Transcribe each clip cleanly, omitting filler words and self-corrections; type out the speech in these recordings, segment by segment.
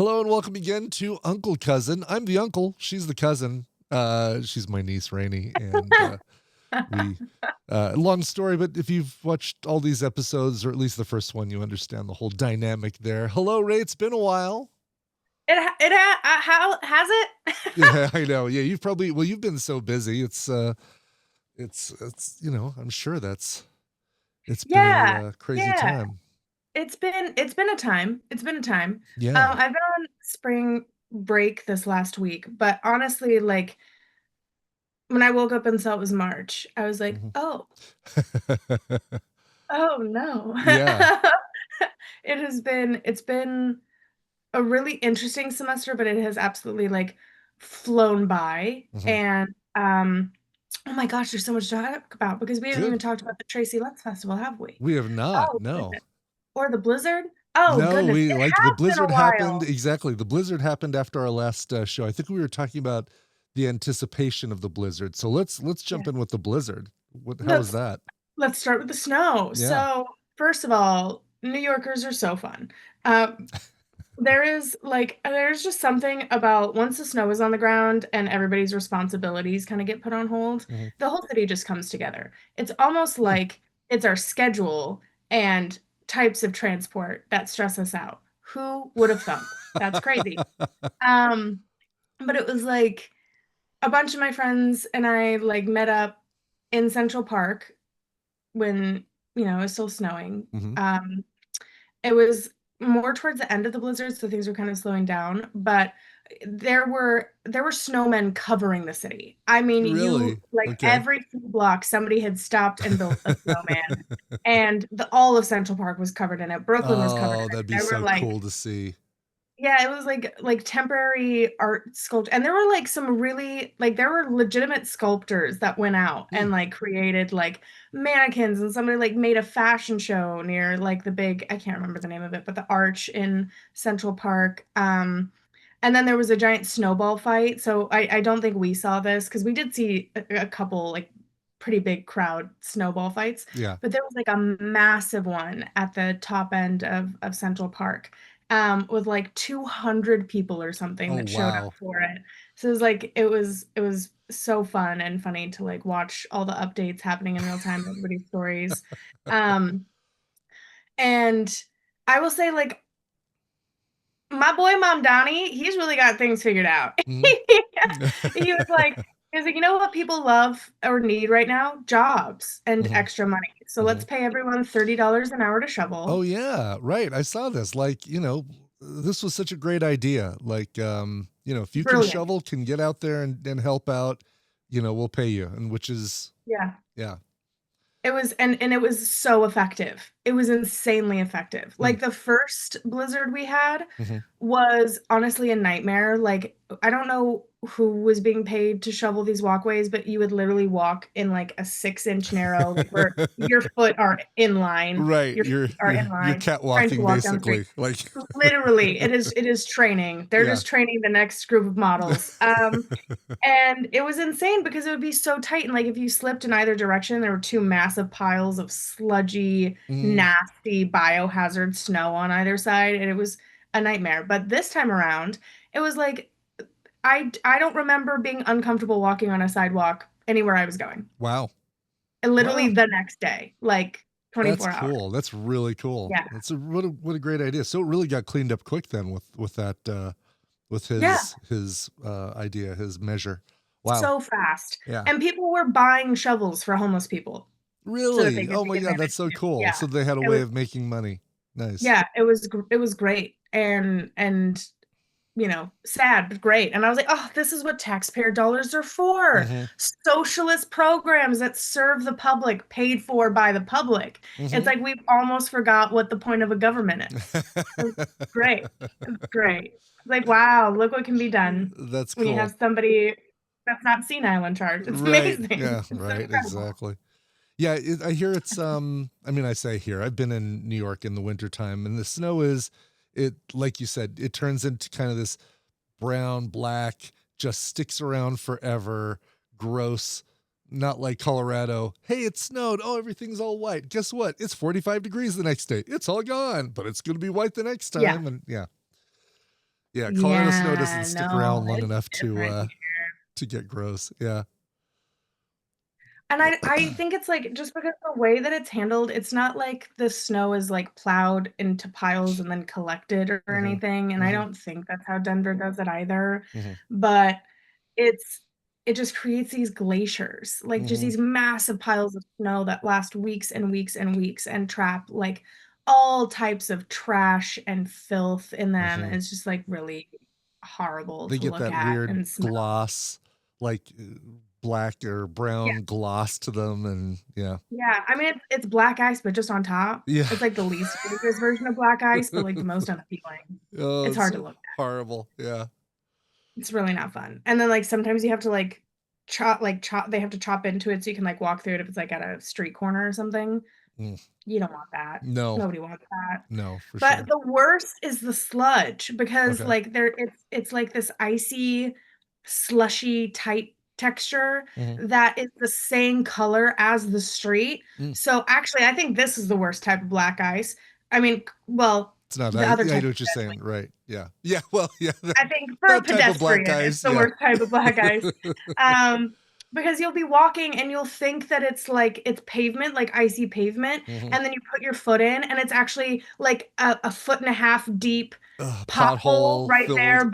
Hello and welcome again to Uncle Cousin. I'm the uncle. She's the cousin. She's my niece, Rainey, and we. Long story, but if you've watched all these episodes, or at least the first one, you understand the whole dynamic there. Hello, Ray. It's been a while. How has it? Yeah, I know. Yeah, you've been so busy. It's I'm sure it's been a Yeah, crazy yeah. time. It's been a time. It's been a time. Yeah. I've been on spring break this last week, but honestly, like when I woke up and saw it was March, I was like, Mhm. oh no. Yeah. It's been a really interesting semester, but it has absolutely like flown by. Mhm. And oh my gosh, there's so much to talk about because we haven't even Good. talked about the Tracy Letts Festival, have we? We have not. Oh, No. goodness. Or the blizzard? Oh, No, goodness. we It like the has been a blizzard happened. while. Exactly. The blizzard happened after our last show. I think we were talking about the anticipation of the blizzard. So let's Yeah. jump in with the blizzard. How was Let's that? let's start with the snow. Yeah. So, first of all, New Yorkers are so fun. Um, there's just something about once the snow is on the ground and everybody's responsibilities kind of get put on hold, Mhm. the whole city just comes together. It's almost Hmm. like it's our schedule and types of transport that stress us out. Who would have thunk? That's crazy. Um, but it was like a bunch of my friends and I like met up in Central Park when, it was still snowing. Hmm. It was more towards the end of the blizzard, so things were kind of slowing down, but there were snowmen covering the city. I mean, you Really? like Okay. every few blocks somebody had stopped and built a snowman, and the all of Central Park was covered in it. Brooklyn was covered Oh, in it. that'd be There were so like cool to see. yeah, it was like temporary art sculpt, and there were like some really like there were legitimate sculptors that went out Hmm. and like created like mannequins, and somebody like made a fashion show near like the big, I can't remember the name of it, but the arch in Central Park. And then there was a giant snowball fight. So I don't think we saw this because we did see a couple like pretty big crowd snowball fights, Yeah. but there was like a massive one at the top end of Central Park with like 200 people or something Oh, that showed up wow. for it. So it was like it was so fun and funny to like watch all the updates happening in real time, everybody's stories. Um, and I will say like my boy Mom Donnie, he's really got things figured out. Mhm. He was like, you know what people love or need right now? Jobs and Mhm. extra money. So let's Mhm. pay everyone $30 an hour to Oh shovel. yeah, right. I saw this. Like, this was such a great idea. Like, if you can Brilliant. shovel, can get out there and help out, we'll pay you. And which is, Yeah. yeah. It was and it was so effective. It was insanely effective. Hmm. Like the first blizzard we had Hmm. was honestly a nightmare. Like I don't know who was being paid to shovel these walkways, but you would literally walk in like a 6-inch narrow, like where your foot are in line, Right. your You're feet are you're in you're line, trying to catwalking walk down the street. basically. Like, Literally, it is training. They're yeah. just training the next group of models. And it was insane because it would be so tight. And like if you slipped in either direction, there were two massive piles of sludgy, Mm, nasty biohazard snow on either side. And it was a nightmare. But this time around, it was like I don't remember being uncomfortable walking on a sidewalk anywhere I was going. wow. And literally Wow. the next day, like That's 24 hours. cool. That's really cool. Yeah. That's what a great idea. So it really got cleaned up quick then with that with Yeah. his idea, his measure. Wow. So fast. Yeah. And people were buying shovels for homeless people so that they Really? could Oh my take God, that's advantage so too. cool. Yeah. So they had a It way was of making money. Nice. Yeah, it was great and sad but great. And I was like, "Oh, this is what taxpayer dollars are for. Mm-hmm. Socialist programs that serve the public, paid for by the public." It's Mm-hmm. like we've almost forgot what the point of a government is. It was great. It was great. It's like, wow, look what can be done That's when you cool. have somebody that's not senile in charge. It's Right. amazing. Yeah, It's so right. incredible. Exactly. Yeah, I hear it's I mean I say here. I've been in New York in the wintertime and the snow is it like you said, it turns into kind of this brown, black, just sticks around forever, gross. Not like Colorado. Hey, it snowed. Oh, everything's all white. Guess what? It's 45 degrees the next day. It's all gone, but it's going to be white the next Yeah. time. And yeah, Yeah, Colorado snow doesn't Yeah, stick no, around long it's enough different to get gross. Yeah. And I think it's like just because the way that it's handled, it's not like the snow is like plowed into piles and then collected or Hmm. anything. And I Hmm. don't think that's how Denver does it either. Hmm. But it's it just creates these glaciers, like just Hmm. these massive piles of snow that last weeks and weeks and weeks and trap like all types of trash and filth in them. Hmm. And it's just like really horrible They to get look that at weird and smell. gloss, like black or Yeah. brown gloss to them, and yeah, Yeah, I mean it's black ice, but just on top. yeah. It's like the least dangerous version of black ice, but like the most unappealing. Oh, It's it's hard to so look at. horrible. Yeah. It's really not fun. And then like sometimes you have to chop they have to chop into it so you can like walk through it if it's like at a street corner or something. Mm. You don't want that. No, Nobody wants that. no, for But sure. the worst is the sludge because Okay. like it's like this icy, slushy type texture Hmm. that is the same color as the street. Mm. So actually, I think this is the worst type of black ice. I mean, well, It's not. the other I type know is what you're saying. deadly. Right. Yeah. Yeah. Well, yeah. I think for a That type of black pedestrian, it's guys. the Yeah. worst type of black ice. Um, because you'll be walking and you'll think that it's like it's pavement, like icy pavement, Hmm. and then you put your foot in, and it's actually like a foot and a half deep Ugh, pothole pothole right there filled.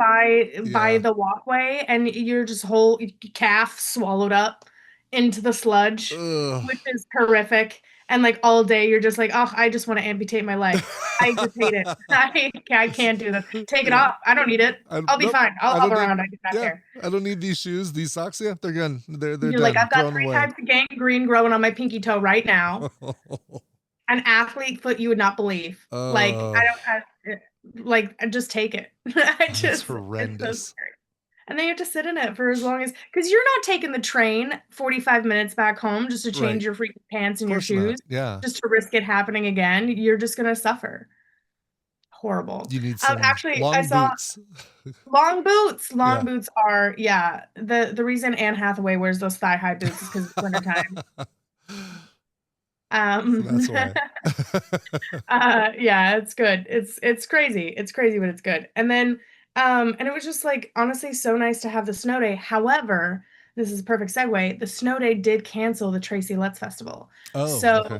by Yeah. the walkway, and you're just whole calf swallowed up into the sludge, Ugh. which is horrific. And like all day, you're just like, oh, I just want to amputate my leg. I just hate it. I can't do this. Take it Yeah. off. I don't need it. I'll be Nope. fine. I'll I hop don't need. around. I get back Yeah. here. I don't need these shoes. These socks. Yeah. They're gone. They're You're like, done. I've got Throw them three away. types of gangrene growing on my pinky toe right now. An athlete foot you would not believe. Like, Oh, like, just take it. I that's just, it's so horrendous. scary. And then you have to sit in it for as long as, because you're not taking the train 45 minutes back home just to Right. change your freaking pants Of and your course not. shoes, Yeah. just to risk it happening again. You're just going to suffer. Horrible. You need some Actually, I long saw boots. long boots. Long Yeah. boots are, yeah. The reason Anne Hathaway wears those thigh-high boots is because it's wintertime. That's why. Yeah, it's good. It's crazy. It's crazy, but it's good. And then and it was just like honestly so nice to have the snow day. However, this is a perfect segue. The snow day did cancel the Tracy Letts Festival. Oh, So okay.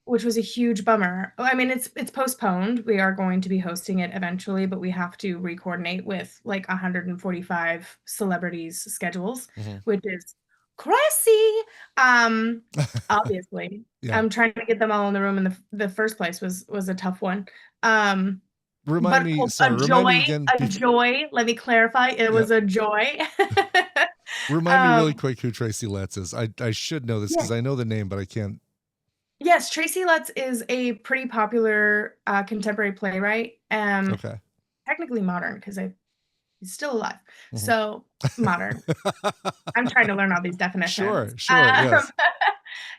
which was a huge bummer. I mean, it's postponed. We are going to be hosting it eventually, but we have to re-coordinate with like 145 celebrities' schedules, Hmm. which is crazy. Um, obviously. Yeah. I'm trying to get them all in the room in the first place was a tough one. Um, Remind but me. a Sorry. Remind joy, me again. a joy. Let me clarify. It Yeah. was a joy. Remind me really Um, quick who Tracy Letts is. I should know this yeah. because I know the name, but I can't. Yes, Tracy Letts is a pretty popular contemporary playwright. Okay. Technically modern because he's still alive. Hmm. So modern. I'm trying to learn all these definitions. Sure. Sure. Yes.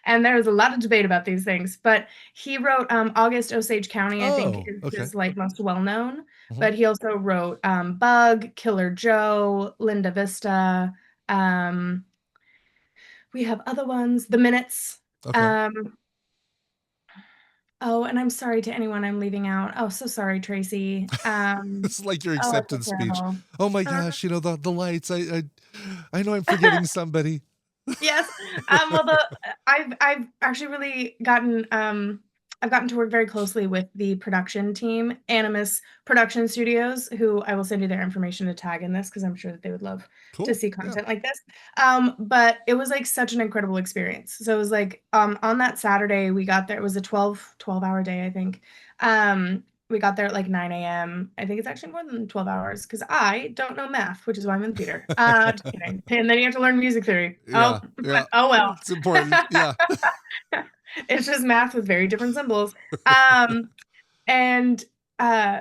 And there's a lot of debate about these things, but he wrote August Osage County, I think Oh. is Okay. his like most well known, Hmm. but he also wrote Bug, Killer Joe, Linda Vista. Um, we have other ones, The Minutes. Okay. Um, oh, and I'm sorry to anyone I'm leaving out. Oh, so sorry, Tracy. This is like your Oh, it's so acceptance speech. terrible. Oh my Uh, gosh, the lights. I know I'm forgetting somebody. Yes. Well, I've actually really gotten I've gotten to work very closely with the production team, Animus Production Studios, who I will send you their information to tag in this because I'm sure that they would love to Cool. see Yeah. content like this. But it was like such an incredible experience. So it was like on that Saturday we got there. It was a 12-hour day, I think. We got there at like 9 a.m. I think it's actually more than 12 hours because I don't know math, which is why I'm in theater. Just kidding. And then you have to learn music theory. Yeah. Oh, Yeah. oh well. It's important. Yeah. It's just math with very different symbols. Um, and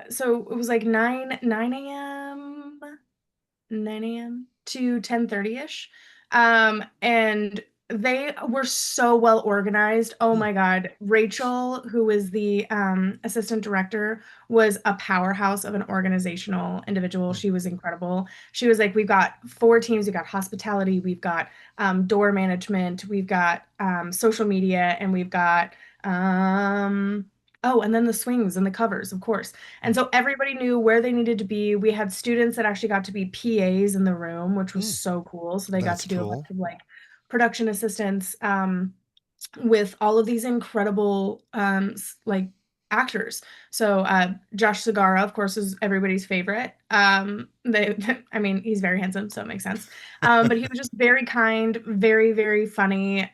so it was like 9 a.m. to 10:30ish. And they were so well organized. Oh Hmm. my God. Rachel, who is the assistant director, was a powerhouse of an organizational individual. Hmm. She was incredible. She was like, we've got 4 teams. We've got hospitality, we've got door management, we've got social media, and we've got Oh, and then the swings and the covers, of course. And Mm, so everybody knew where they needed to be. We had students that actually got to be PAs in the room, which was mm, so cool. So they got that's to do a bunch cool. of like production assistants. With all of these incredible like actors. So Josh Segarra, of course, is everybody's favorite. They, I mean, he's very handsome, so it makes sense. But he was just very kind, very, very funny.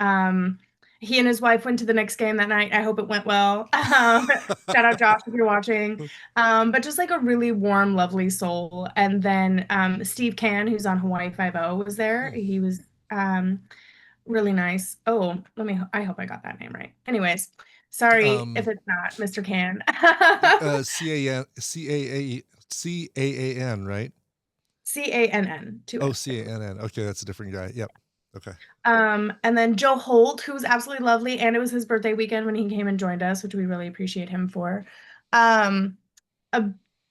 He and his wife went to the Knicks game that night. I hope it went well. Shout out Josh if you're watching. But just like a really warm, lovely soul. And then Steve Can, who's on Hawaii Five-O, was there. Mm. He was really nice. Oh, I hope I got that name right. Anyways, sorry if Um, it's not Mr. Can. CAAN, right? CANN, two Oh, N's. CANN. Okay, that's a different guy. Yep. Okay. And then Joe Holt, who was absolutely lovely, and it was his birthday weekend when he came and joined us, which we really appreciate him for. Um, uh,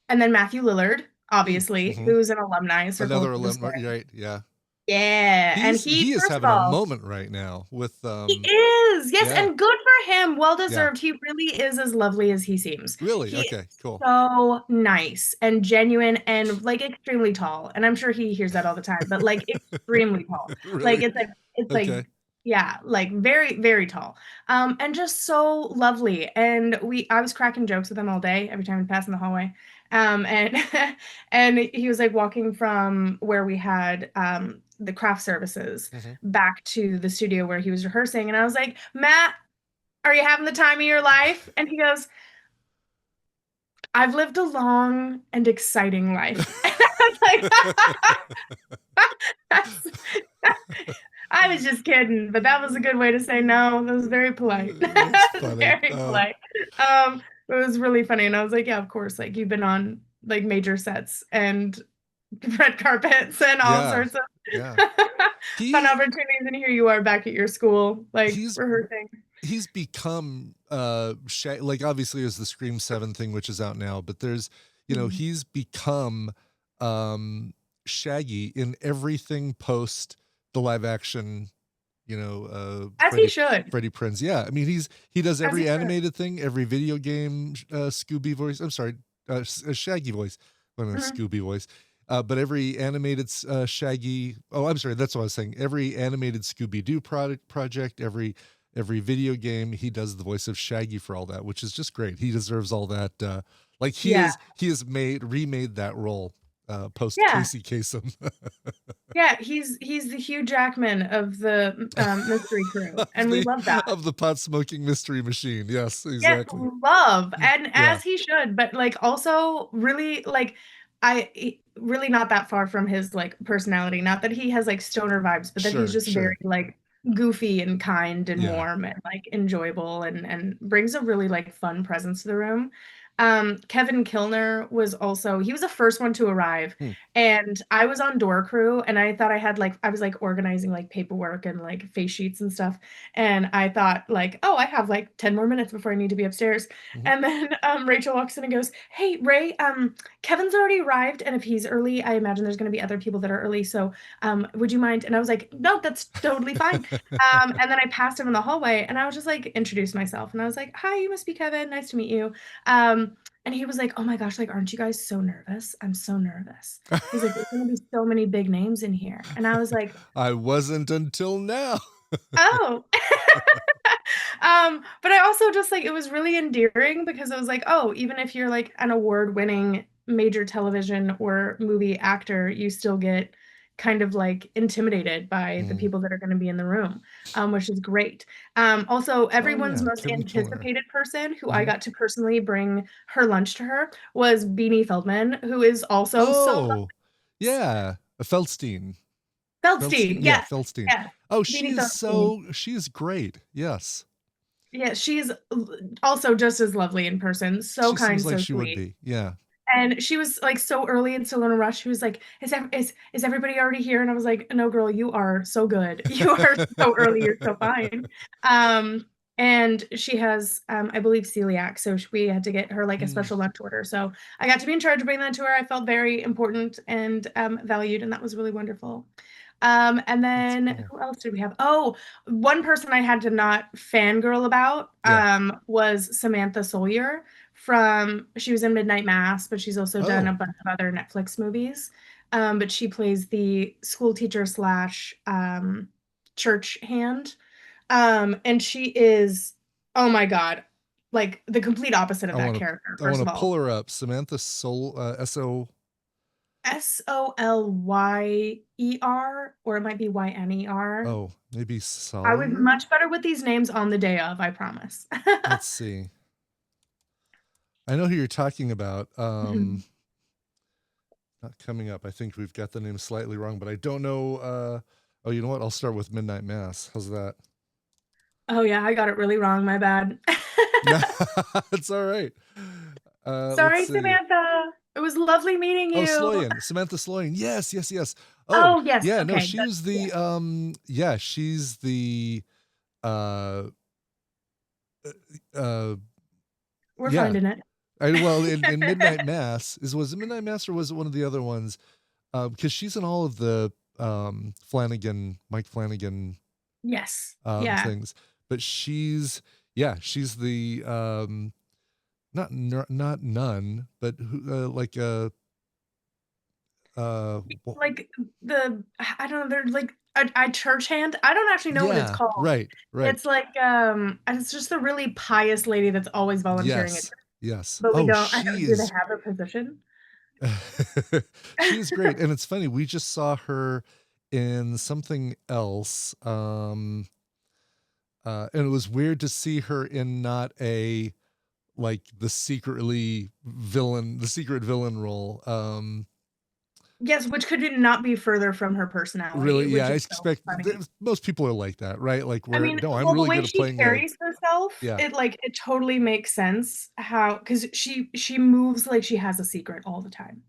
and then Matthew Lillard, Mm, obviously, hmm. who's an alumni, Circle Another of the alumni, Square. right? Yeah. Yeah, and He is first of having a all, moment right now with he is. Yes, yeah. and good for him. Well Yeah. deserved. He really is as lovely as he seems. Really? He is Okay, cool. so nice and genuine and like extremely tall. And I'm sure he hears that all the time, but like extremely tall. Like Really? it's like Okay. yeah, like very, very tall. And just so lovely. And I was cracking jokes with him all day every time we passed in the hallway. And and he was like walking from where we had the craft services Hmm. back to the studio where he was rehearsing. And I was like, Matt, are you having the time of your life? And he goes, I've lived a long and exciting life. And I was like, that's, I was just kidding, but that was a good way to say no. That was very polite. That's funny. Very polite. It was really funny. And I was like, yeah, of course. Like you've been on like major sets and red carpets and all Yeah. sorts of Yeah. fun He opportunities. And here you are back at your school, like he's rehearsing. he's become like obviously there's the Scream 7 thing which is out now, but there's Mhm. he's become um Shaggy in everything post the live action, As he should. Freddie Prinze. Yeah, I mean he does As he every should. animated thing, every video game Scooby voice. I'm sorry, Shaggy voice. Well, no, Mhm. Scooby voice. But every animated Shaggy. Oh, I'm sorry. That's what I was saying. Every animated Scooby Doo project, every video game, he does the voice of Shaggy for all that, which is just great. He deserves all that. Like Yeah. he has remade that role post Yeah. Casey Kasem. Yeah. He's the Hugh Jackman of the mystery crew. And we love that. Of the pot smoking mystery machine. Yes, Yes, exactly. love, and Yeah, as he should, but like also really like really not that far from his like personality. Not that he has like stoner vibes, but that he's sure, just very sure. like goofy and kind and Yeah. warm and like enjoyable and brings a really like fun presence to the room. Kevin Kilner was also he was the first one to arrive, Hmm. and I was on door crew, and I thought I was like organizing like paperwork and like face sheets and stuff. And I thought like, oh, I have like 10 more minutes before I need to be upstairs. Mhm. And then Rachel walks in and goes, hey, Ray, Kevin's already arrived. And if he's early, I imagine there's going to be other people that are early. So would you mind? And I was like, no, that's totally fine. And then I passed him in the hallway and I was just like, introduced myself. And I was like, hi, you must be Kevin. Nice to meet you. And he was like, oh my gosh, like, aren't you guys so nervous? I'm so nervous. He's like, there's going to be so many big names in here. And I was like, I wasn't until now. oh. But I also just like it was really endearing because I was like, oh, even if you're like an award-winning major television or movie actor, you still get kind of like intimidated by the Mm. people that are going to be in the room, which is great. Also, Oh everyone's yeah, most Kevin Kilner. anticipated person who I Mhm. got to personally bring her lunch to her was Beanie Feldman, who is also so lovely. Oh, yeah, Feldstein. Feldstein. Feldstein, Yeah, yes, Feldstein. yes, Oh, Beanie Feldstein. she is great. Yes. Yeah, she's also just as lovely in person. So She seems kind, like so she would sweet. be. Yeah. And she was like so early and still in a rush. She was like, is everybody already here? And I was like, no, girl, you are so good. You are so early. You're so fine. Um, and she has, I believe, celiac. So we had to get her like a Mm. special lunch order. So I got to be in charge of bringing that to her. I felt very important and valued, and that was really wonderful. And That's then cool. who else did we have? Oh, one person I had to not fangirl about Yeah. was Samantha Sawyer from, she was in Midnight Mass, but she's also done a Oh, bunch of other Netflix movies. But she plays the school teacher slash church hand. And she is, oh my God, like the complete opposite of I that want character, to first of pull all. her up. Samantha Sol S-O. Solyer, or it might be Yner. Oh, maybe I was Sawyer. much better with these names on the day of, I promise. Let's see. I know who you're talking about. Not coming up. I think we've got the name slightly wrong, but I don't know. Oh, you know what? I'll start with Midnight Mass. How's that? Oh yeah, I got it really wrong, my bad. It's all right. Let's Sorry, see. Samantha. It was lovely meeting Oh, you. Sloyan, Samantha Sloyan. Yes, yes, yes. Oh, Oh yes, yeah, no, okay. she That's, was yeah, the she's the uh uh we're yeah. finding it. Well, in Midnight Mass, was it Midnight Mass or was it one of the other ones? Because she's in all of the Mike Flanagan Yes. Yeah. things. But she's the not nun, but who like Like I don't know, they're like a church hand. I don't actually know what it's yeah, called. right, right. It's like it's just a really pious lady that's always volunteering at Yes, church, yes. but we Oh, don't, I she don't, do they is have a position? she is great. And it's funny, we just saw her in something else. And it was weird to see her in not a like the secret villain role. Yes, which could not be further from her personality, Really, yeah, which I is so expect funny. most people are like that, right? Like I where mean, no, I'm well, the really way good at she playing a carries herself, yeah. it totally makes sense how, because she moves like she has a secret all the time.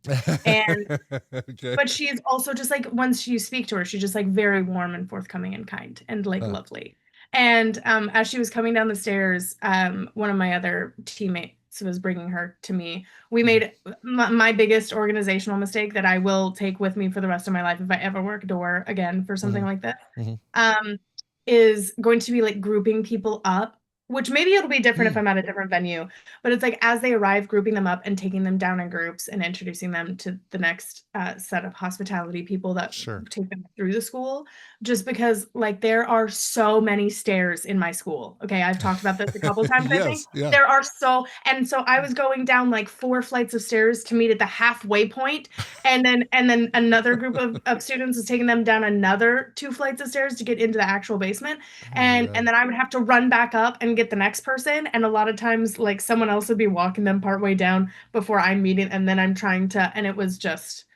And Okay. but she's also just like, once you speak to her, she's just like very warm and forthcoming and kind and like Huh. lovely. And as she was coming down the stairs, one of my other teammates was bringing her to me. We Mhm, made my biggest organizational mistake that I will take with me for the rest of my life if I ever work door again for something mhm, like this. mhm. Um, is going to be like grouping people up, which maybe it'll be different if Mm, I'm at a different venue, but it's like as they arrive, grouping them up and taking them down in groups and introducing them to the next set of hospitality people that sure. take them through the school. Just because, like, there are so many stairs in my school. Okay, I've talked about this a couple of times, I think. Yes, yeah. There are so, and so I was going down like 4 flights of stairs to meet at the halfway point, and then another group of students is taking them down another 2 flights of stairs to get into the actual basement, Oh my and God. then I would have to run back up and get the next person, and a lot of times like someone else would be walking them partway down before I'm meeting, and then I'm trying to, and it was just,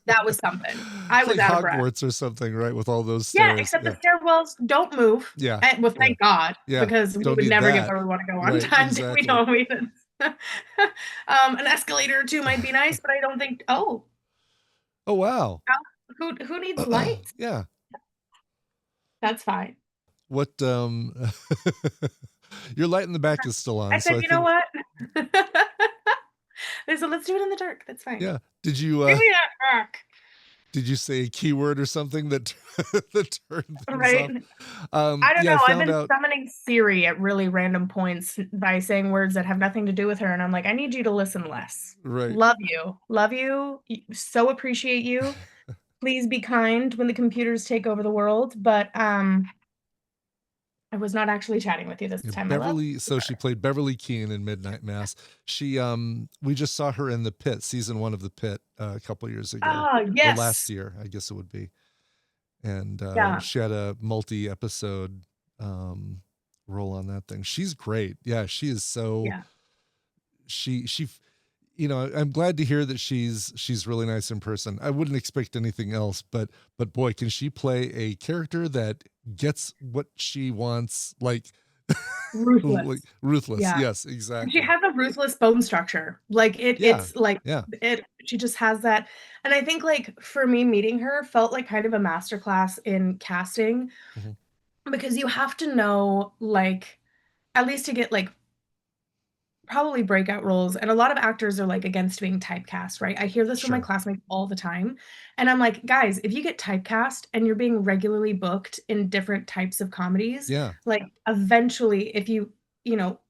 that was something. I It's was like out of breath. Hogwarts or something, right? With all those Yeah, stairs. except the Yeah. stairwells don't move. Yeah. And, well, Yeah. thank God, Yeah. because we Don't would need never get that. where we want to go on Right, time if we exactly. don't move it. An escalator or two might be nice, but I don't think. Oh, Oh wow. who needs lights? Yeah. That's fine. What your light in the back is still I on, so said, I you know think what? They said, let's do it in the dark. That's fine. yeah. Did you Give me that back. did you say a keyword or something that that turned things Right? off? I don't Yeah, I know. I've found been out summoning Siri at really random points by saying words that have nothing to do with her. And I'm like, I need you to listen less. right. Love you. Love you. So appreciate you. Please be kind when the computers take over the world. But I was not actually chatting with you this Yeah, time, my love. Beverly, so she played Beverly Keane in Midnight Mass. She we just saw her in The Pit, season 1 of The Pit, a couple years ago, Oh, or last yes. year, I guess it would be. And Yeah. she had a multi-episode role on that thing. She's great. Yeah, she is so Yeah. she I'm glad to hear that she's really nice in person. I wouldn't expect anything else, but boy, can she play a character that gets what she wants, like like Ruthless. ruthless. Yeah. Yes, And she exactly. has a ruthless bone structure. Like Yeah. it's like Yeah. she just has that. And I think like for me meeting her felt like kind of a masterclass in casting, Mhm. because you have to know, like, at least to get like probably breakout roles. And a lot of actors are like against being typecast, right? I hear this from my Sure. classmates all the time. And I'm like, guys, if you get typecast and you're being regularly booked in different types of comedies, Yeah. like eventually, if you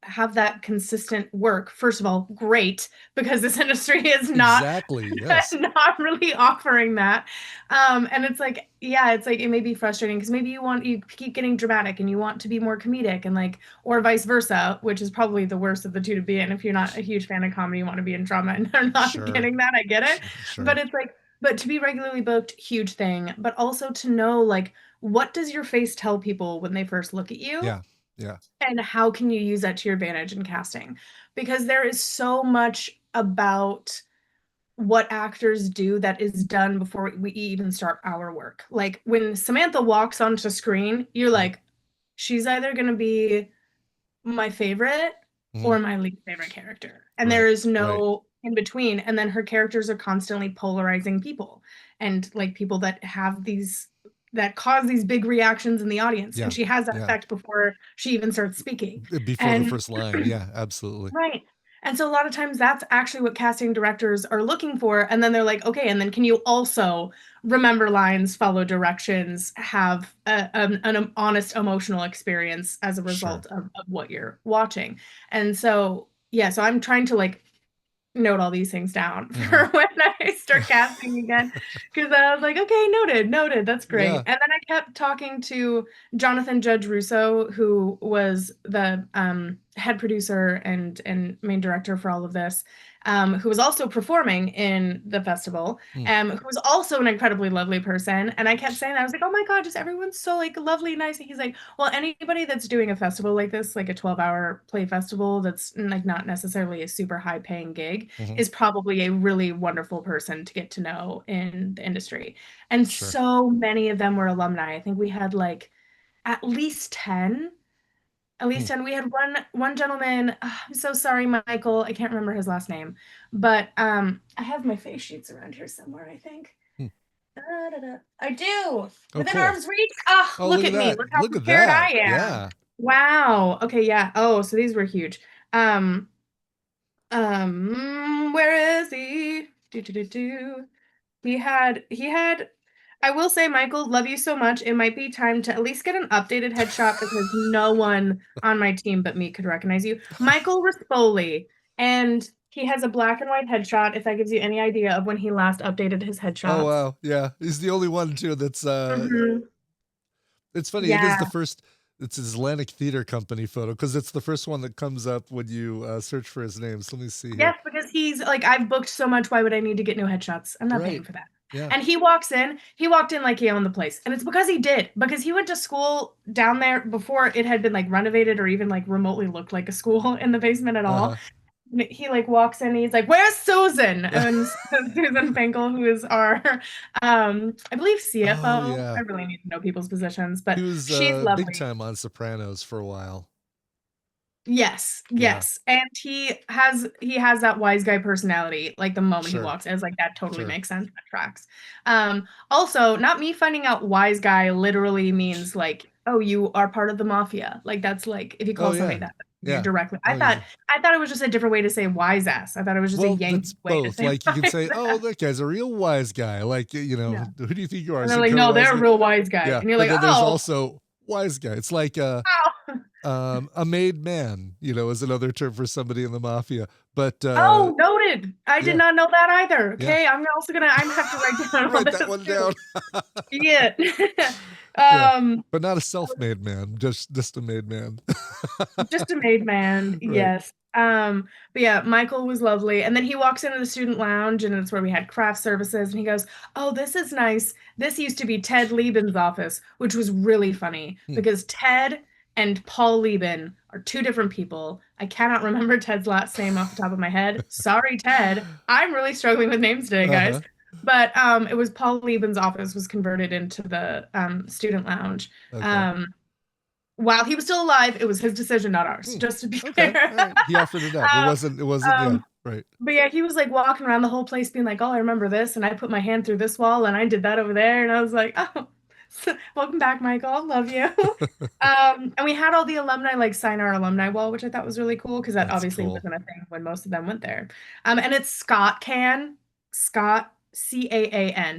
have that consistent work, first of all, great, because this industry is not Exactly. Yes. not really offering that. And it's like, yeah, it's like it may be frustrating because maybe you keep getting dramatic and you want to be more comedic and like, or vice versa, which is probably the worst of the two to be in. If you're not a huge fan of comedy, you want to be in drama and they're not Sure. getting that. I get it. But Sure. it's like, but to be regularly booked, huge thing. But also to know like what does your face tell people when they first look at you? Yeah. Yeah. And how can you use that to your advantage in casting? Because there is so much about what actors do that is done before we even start our work. Like when Samantha walks onto screen, you're Mhm. like, she's either going to be my favorite Mhm. or my least favorite character. And Right. there is Right. no in between. And then her characters are constantly polarizing people and like people that have these that cause these big reactions in the audience. And Yeah. she has that Yeah. effect before she even starts speaking. Before the And first line. Yeah, absolutely. right. And so a lot of times that's actually what casting directors are looking for. And then they're like, okay, and then can you also remember lines, follow directions, have an honest emotional experience as a Sure. result of what you're watching? And so, yeah, so I'm trying to like note all these things down Uh-huh. for when I start casting again. Because I was like, okay, noted, noted. That's great. Yeah. And then I kept talking to Jonathan Judge Russo, who was the head producer and main director for all of this, who was also performing in the festival, Hmm. who was also an incredibly lovely person. And I kept saying that. I was like, oh my God, just everyone's so like lovely, nice. And he's like, well, anybody that's doing a festival like this, like a 12-hour play festival, that's like not necessarily a super high paying gig, Mhm. is probably a really wonderful person to get to know in the industry. And Sure. so many of them were alumni. I think we had like at least 10. At Hmm. least 10. We had one gentleman. I'm so sorry, Michael. I can't remember his last name. But I have my face sheets around here somewhere, I think. Hmm. Da-da-da. I do. Oh, Within cool. arm's reach. Ah, Oh, look look at at me. that. Look how Look at prepared that. I am. Yeah. Wow. Okay, yeah. Oh, so these were huge. Where is he? Do do do do. He had I will say, Michael, love you so much. It might be time to at least get an updated headshot because no one on my team but me could recognize you. Michael Rispoli, and he has a black and white headshot, if that gives you any idea of when he last updated his Oh, headshots. wow. Yeah. He's the only one too that's Hmm. it's funny. It is the Yeah. first it's his Atlantic Theater Company photo because it's the first one that comes up when you search for his name. So let me see here. Yes, because he's like, I've booked so much. Why would I need to get new headshots? I'm not Right. paying for that. Yeah. And he walked in like he owned the place. And it's because he did, because he went to school down there before it had been like renovated or even like remotely looked like a school in the basement at all. Uh-huh. And he like walks in, and he's like, "Where's Susan?" And Susan Finkel, who is our, I believe Oh, CFO. I yeah. really need to know people's positions, He but was she's big lovely. time on Sopranos for a while. Yes, Yeah. yes. And he has that wise guy personality. Like the moment he Sure. walks in, it's like that totally Sure. makes sense. That tracks. Also, not me finding out wise guy literally means like, oh, you are part of the mafia. Like that's like if you Oh, call somebody yeah. that Yeah. directly. I Oh, thought he's I thought it was just a different way to say wise ass. I thought it was just a well, Yankee that's way to both. say Like you can wise say, "Oh, ass. that guy's a real wise guy." Like, Yeah. who do you think you are? And they're Some like, kind of no, wise they're a guy? real wise guy. Yeah. And you're But like, then there's oh, also wise guy. It's like wow. a made man, is another term for somebody in the mafia. But Oh, noted. I did yeah, not know that either. yeah. Okay, I'm have to write down all Write that this one too. down. Yeah. Yeah. Um, But not a self-made man, just a made man. just a made man, Right. yes. But yeah, Michael was lovely. And then he walks into the student lounge and it's where we had craft services and he goes, "Oh, this is nice. This used to be Ted Lieben's office," which was really funny Hmm. because Ted and Paul Lieben are two different people. I cannot remember Ted's last name off the top of my head. Sorry, Ted. I'm really struggling with names today, guys. Uh-huh. But it was Paul Lieben's office was converted into the student lounge. Okay. Um, while he was still alive, it was his decision, not ours, Hmm. just to be Okay. clear. All right. He offered it up. um, It wasn't, yeah, um, right. but yeah, he was like walking around the whole place being like, "Oh, I remember this, and I put my hand through this wall, and I did that over there." And I was like, "Oh, Welcome back, Michael. Love you. And we had all the alumni like sign our alumni wall, which I thought was really cool because that That's obviously cool. wasn't a thing when most of them went there. And it's Scott Caan.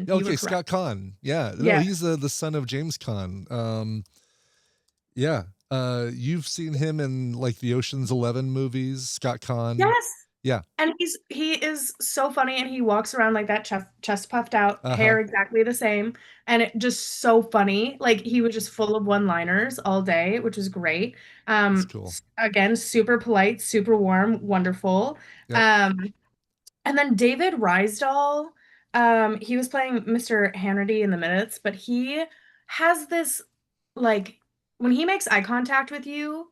You were Okay, correct. Scott Kahn. Yeah, no, Yeah. he's the son of James Kahn. Yeah, you've seen him in like the Ocean's 11 movies. Scott Kahn. Yes. Yeah. And he is so funny and he walks around like that chest puffed out, Uh huh. hair exactly the same, and it just so funny. Like he was just full of one-liners all day, which was great. That's cool. Again, super polite, super warm, wonderful. Yep. Um, and then David Rysdahl, he was playing Mr. Hannity in the minutes, but he has this like when he makes eye contact with you,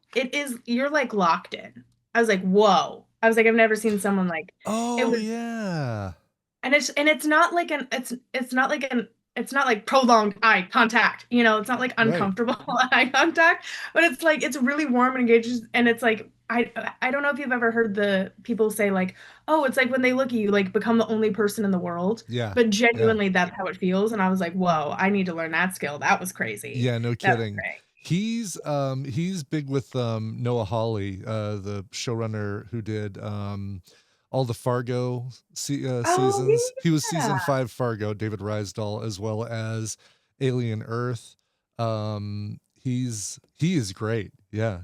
you're like locked in. I was like, whoa. I was like, I've never seen someone like it Oh was yeah. and it's not like it's not like prolonged eye contact, it's not like Right. uncomfortable eye contact, but it's like it's really warm and engaged and it's like I don't know if you've ever heard the people say like, oh, it's like when they look at you like become the only person in the world, Yeah. but Yeah. genuinely that's how it feels and I was like, whoa, I need to learn that skill. That was crazy. Yeah, no That was kidding. great. He's big with Noah Hawley, the showrunner who did all the Fargo Oh seasons. He was season yeah. 5 Fargo, David Rysdahl, as well as Alien Earth. He is great. Yeah.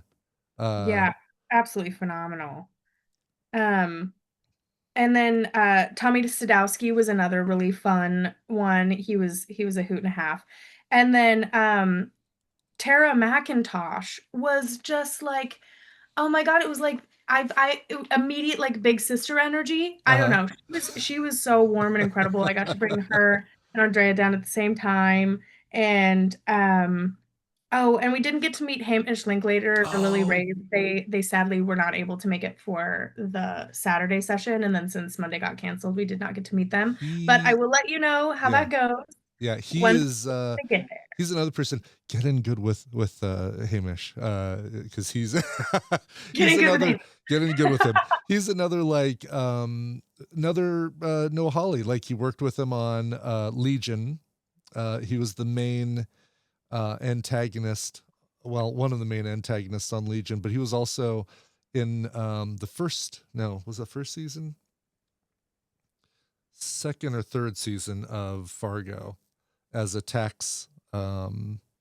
Uh Yeah, absolutely phenomenal. Um And then Tommy Sadowski was another really fun one. He was a hoot and a half. And then Tara McIntosh was just like, oh my God, it was like immediate like big sister energy. I don't uh-huh. know. She was so warm and incredible. I got to bring her and Andrea down at the same time. And oh, and we didn't get to meet Hamish Linklater or Lily Oh, Ray. They sadly were not able to make it for the Saturday session, and then since Monday got canceled, we did not get to meet them. But I he will let you know how yeah. that goes Yeah, he once is they get there. he's another person. Get in good with Hamish, because he's he's Getting good with another him. get in good with him. He's another like another Noah Hawley. Like he worked with him on Legion. He was the main antagonist. Well, one of the main antagonists on Legion, but he was also in the first. No, was that first season? Second or third season of Fargo as a tax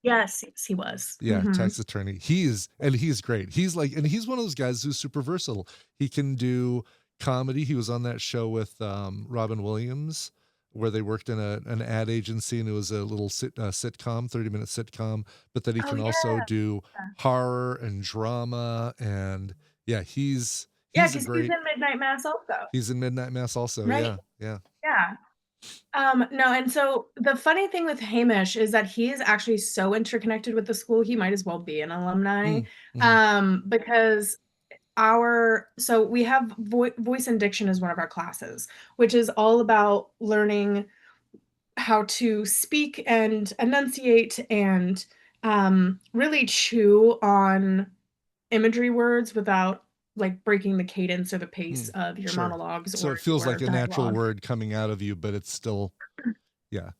Yes, yes, he was. yeah, tax attorney. He's great. He's like, and he's one of those guys who's super versatile. He can do comedy. He was on that show with Robin Williams where they worked in an ad agency and it was a little sitcom, 30-minute sitcom, but that he Oh can yeah, also do horror and drama. And yeah, yeah, he's a because he's great, in Midnight Mass also, he's in Midnight Mass also. right? Yeah. Yeah. Yeah. No, and so the funny thing with Hamish is that he is actually so interconnected with the school, he might as well be an alumni. Mm, hmm. Because so we have voice and diction as one of our classes, which is all about learning how to speak and enunciate and really chew on imagery words without like breaking the cadence or the pace Mm, of your sure. monologues So or it feels your like a natural dialogue. word coming out of you, but it's still, yeah,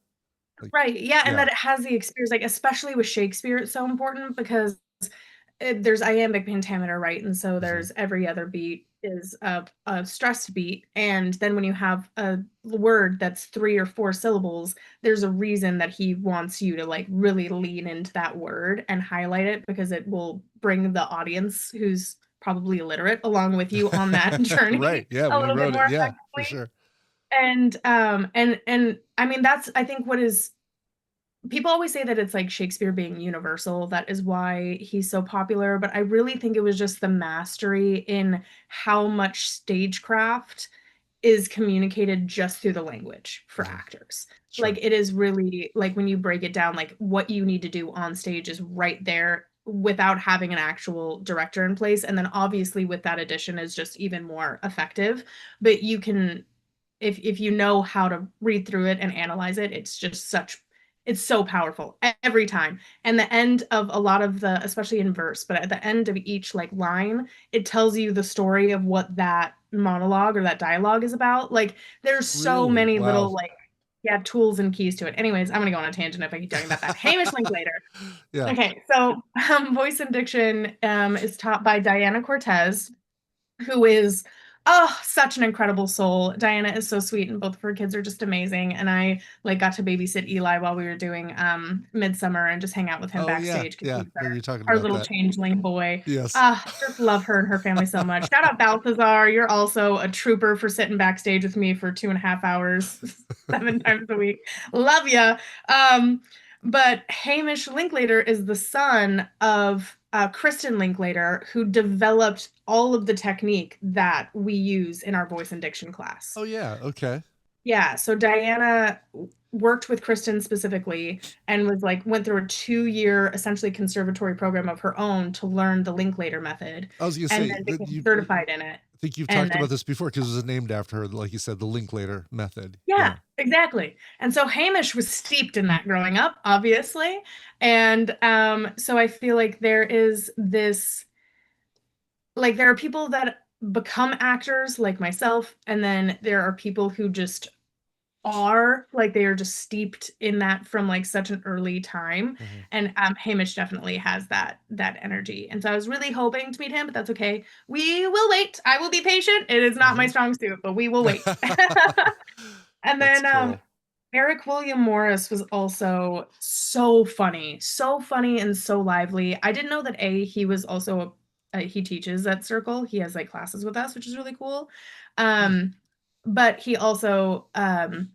like, Right. Yeah, and yeah. that it has the experience, like especially with Shakespeare, it's so important because there's iambic pentameter, right? And so Hmm. there's every other beat is a stressed beat. And then when you have a word that's 3 or 4 syllables, there's a reason that he wants you to like really lean into that word and highlight it because it will bring the audience who's probably illiterate along with you on that Right. journey Yeah. a When you little bit wrote more it. Yeah, for effectively. sure. And I mean that's I think what is people always say that it's like Shakespeare being universal. That is why he's so popular. But I really think it was just the mastery in how much stagecraft is communicated just through the language for Hmm. actors. Like Sure. it is really like when you break it down, like what you need to do on stage is right there without having an actual director in place. And then obviously with that addition is just even more effective. But you can if you know how to read through it and analyze it, it's so powerful every time. And the end of a lot of the, especially in verse, but at the end of each like line, it tells you the story of what that monologue or that dialogue is about. Like there's so Really? many Wow. little like yeah, tools and keys to it. Anyways, I'm gonna go on a tangent if I keep talking about that. Hamish Linklater. Yeah. Okay, so voice and diction is taught by Diana Cortez, who is such an incredible soul. Diana is so sweet, and both of her kids are just amazing. And I like got to babysit Eli while we were doing Midsummer and just hang out with him Oh yeah. backstage because Yeah. he's Maybe you're talking our about little that. changeling boy. Yes. Just love her and her family so much. Shout out Balthazar. You're also a trooper for sitting backstage with me for 2.5 hours, 7 times a week. Love ya. But Hamish Linklater is the son of Kristen Linklater, who developed all of the technique that we use in our voice and diction class. Oh yeah. Okay. Yeah, so Diana worked with Kristen specifically and was like went through a 2 year essentially conservatory program of her own to learn the Linklater method I was gonna and say then that became you. certified in it. I think you've And talked then about this before because it was named after her, like you said, the Linklater method. yeah, Yeah. exactly. And so Hamish was steeped in that growing up, obviously. And so I feel like there is this like there are people that become actors like myself, and then there are people who just are like they are just steeped in that from like such an early time. Mhm. And Hamish definitely has that energy. And so I was really hoping to meet him, but that's okay. We will wait. I will be patient. It is not my Mhm. strong suit, but we will wait. And That's then cool. Eric William Morris was also so funny and so lively. I didn't know that he was also he teaches at Circle. He has like classes with us, which is really cool. Hmm. Um, but he also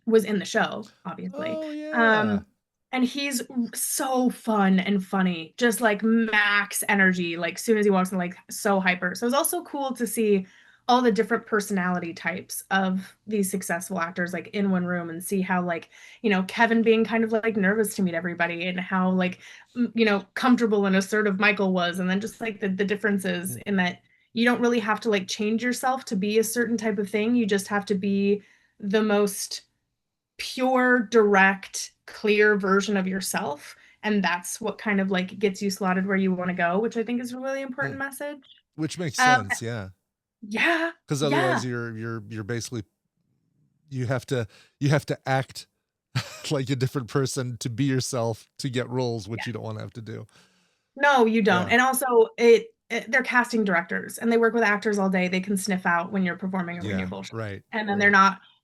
was in the show, obviously. Oh yeah. Um, and he's so fun and funny, just like max energy. Like soon as he walks in, like so hyper. So it's also cool to see all the different personality types of these successful actors like in one room and see how like Kevin being kind of like nervous to meet everybody and how like comfortable and assertive Michael was, and then just like the differences Mm. in that you don't really have to like change yourself to be a certain type of thing. You just have to be the most pure, direct, clear version of yourself, and that's what kind of like gets you slotted where you want to go, which I think is a really important Mm. message. Which makes um sense, yeah. yeah, Because yeah, otherwise, you're basically you have to act like a different person to be yourself to get roles, which yeah. you don't want to have to do. No, you don't. Yeah. And also, they're casting directors and they work with actors all day. They can sniff out when you're performing or when you're Yeah. bullshit. Right. And then Right.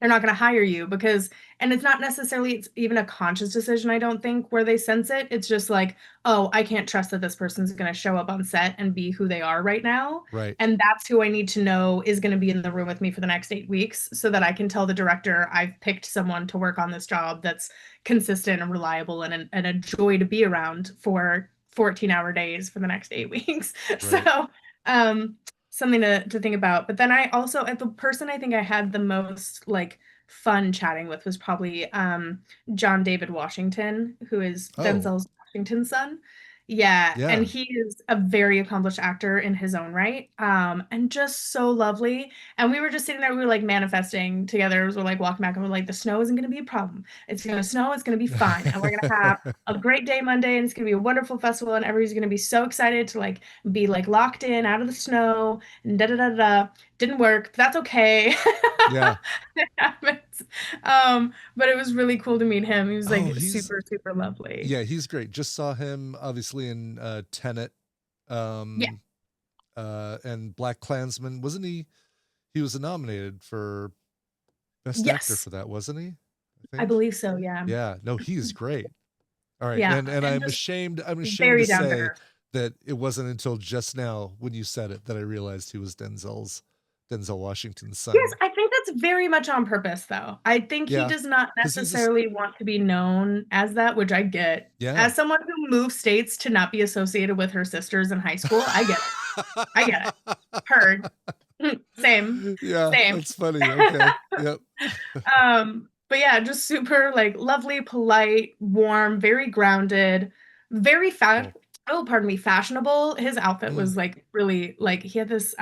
they're not going to hire you because and it's not necessarily it's even a conscious decision, I don't think, where they sense it. It's just like, "Oh, I can't trust that this person's going to show up on set and be who they are right now." Right. And that's who I need to know is going to be in the room with me for the next 8 weeks so that I can tell the director I've picked someone to work on this job that's consistent and reliable and a joy to be around for 14-hour days for the next 8 weeks. Right. So, um, something to think about. But then I also, the person I think I had the most like fun chatting with was probably John David Washington, who is Oh, Denzel's Washington's son. Yeah, and yeah. he is a very accomplished actor in his own right, and just so lovely. And we were just sitting there, we were like manifesting together as we're like walking back, and we're like, the snow isn't going to be a problem. It's going to snow, it's going to be fine, and we're going to have a great day Monday, and it's going to be a wonderful festival, and everybody's going to be so excited to like be like locked in out of the snow and da da da da. Didn't work, but that's okay. Yeah. It happens. But it was really cool to meet him. He was Oh, like he's super, super lovely. yeah, he's great. Just saw him obviously in Tenet, Yeah. um and Black Klansman. Wasn't he? He was nominated for best actor Yes, for that, wasn't he? I I think. believe so. Yeah. Yeah. No, he's great. All right. Yeah. And And I'm just ashamed to very down to say earth. that it wasn't until just now when you said it that I realized he was Denzel Washington's Yes, son. I think that's very much on purpose, though. I think he Yeah. does not Cuz he's a necessarily want to be known as that, which I get. yeah. As someone who moved states to not be associated with her sisters in high school, I get it. I get it. Heard. Same. Yeah, Same. that's funny. Okay. Yep. But yeah, just super like lovely, polite, warm, very grounded, very fat. Cool. Oh, pardon me, fashionable. His outfit Mm. was like really like he had this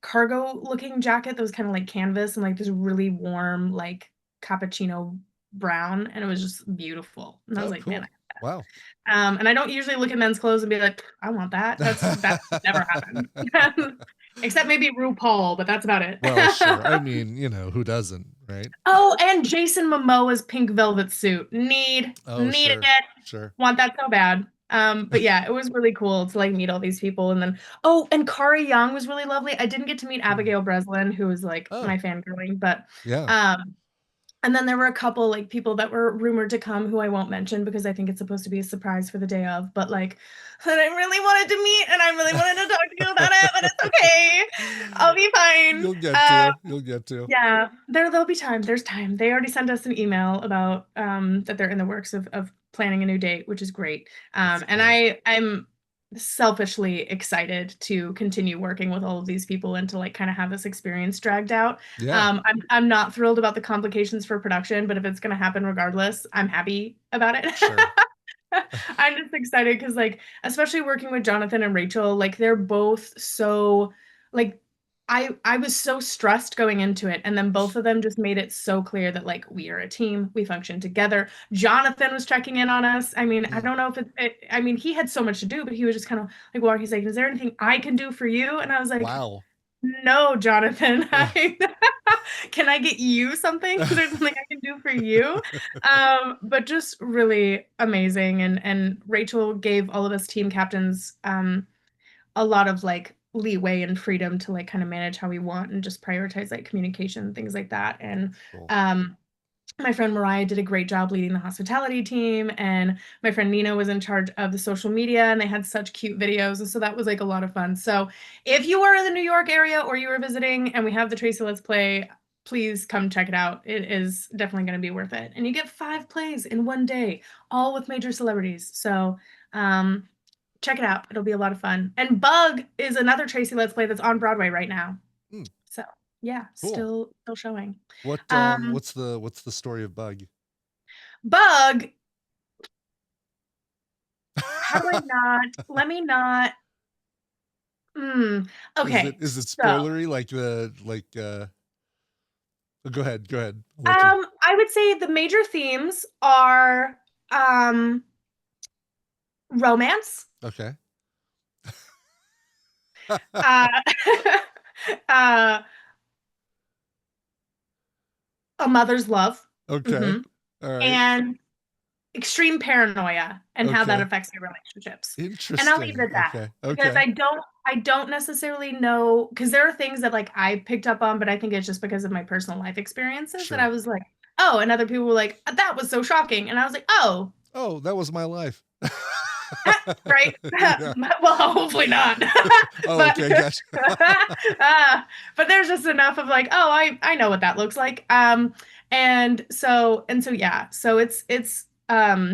cargo looking jacket that was kind of like canvas and like this really warm like cappuccino brown, and it was just beautiful. And I was Oh, like, man, cool. Wow. and I don't usually look at men's clothes and be like, I want that. That's never happened. Except maybe RuPaul, but that's about it. Well, sure. I mean, who doesn't, right? Oh, and Jason Momoa's pink velvet suit. Oh, Needed sure, it. sure. Want that so bad. But yeah, it was really cool to like meet all these people. And then, oh, and Kari Young was really lovely. I didn't get to meet Hmm. Abigail Breslin, who was like Oh, my fangirling, but yeah. um, and then there were a couple like people that were rumored to come who I won't mention because I think it's supposed to be a surprise for the day of, but like that I really wanted to meet and I really wanted to talk to you about it, but it's okay. I'll be fine. You'll get to. You'll get to. Yeah, there'll be time. There's time. They already sent us an email about that they're in the works of planning a new date, which is great. That's And cool. I'm selfishly excited to continue working with all of these people and to like kind of have this experience dragged out. Yeah, I'm not thrilled about the complications for production, but if it's going to happen regardless, I'm happy about it. sure. I'm just excited because like especially working with Jonathan and Rachel, like they're both so like I was so stressed going into it, and then both of them just made it so clear that like we are a team, we function together. Jonathan was checking in on us. I mean, I Mm. don't know if I mean, he had so much to do, but he was just kind of like, well, he's like, is there anything I can do for you? And I was like, Wow. no, Jonathan, can I get you something? Is there something I can do for you? But just really amazing, and Rachel gave all of us team captains a lot of like leeway and freedom to like kind of manage how we want and just prioritize like communication, things like that. And Cool. um, my friend Mariah did a great job leading the hospitality team, and my friend Nina was in charge of the social media, and they had such cute videos, and so that was like a lot of fun. So if you are in the New York area or you are visiting and we have the Tracy Let's Play, please come check it out. It is definitely going to be worth it. And you get 5 plays in one day, all with major celebrities. So check it out. It'll be a lot of fun. And Bug is another Tracy Let's Play that's on Broadway right now. Mm, So yeah, cool. still showing. What Um, what's the story of Bug? Bug, how do I not? Let me not. Mm, okay, Is it so spoilery like the go ahead, go ahead. I'll let you. I would say the major themes are um romance, Okay. uh, uh, a mother's love, Okay. hmm All right. and extreme paranoia and how that Okay. affects your relationships. And I'll leave it Interesting. at that Okay. because Okay. I don't necessarily know because there are things that like I picked up on, but I think it's just because of my personal life experiences that I Sure. was like, oh, and other people were like, that was so shocking. And I was like, oh, Oh, that was my life. right. Yeah. Well, hopefully not. Oh, but okay, gotcha. but there's just enough of like, oh, I know what that looks like. And so yeah, so it's a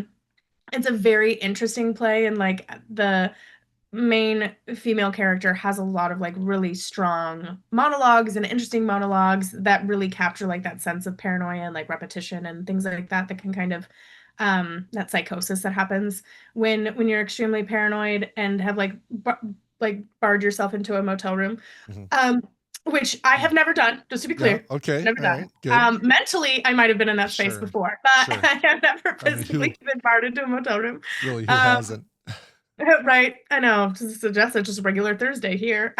very interesting play, and like the main female character has a lot of like really strong monologues and interesting monologues that really capture like that sense of paranoia and like repetition and things like that that can kind of that psychosis that happens when you're extremely paranoid and have like barred yourself into a motel room, Mhm. um which I have never done, just to be Yeah. clear. Okay. Never All done. right. Good. Mentally, I might have been in that space Sure. before, but Sure. I have never I mean, who physically been barred into a motel room. really who Um, hasn't? right, I know. To suggest it's just a regular Thursday here.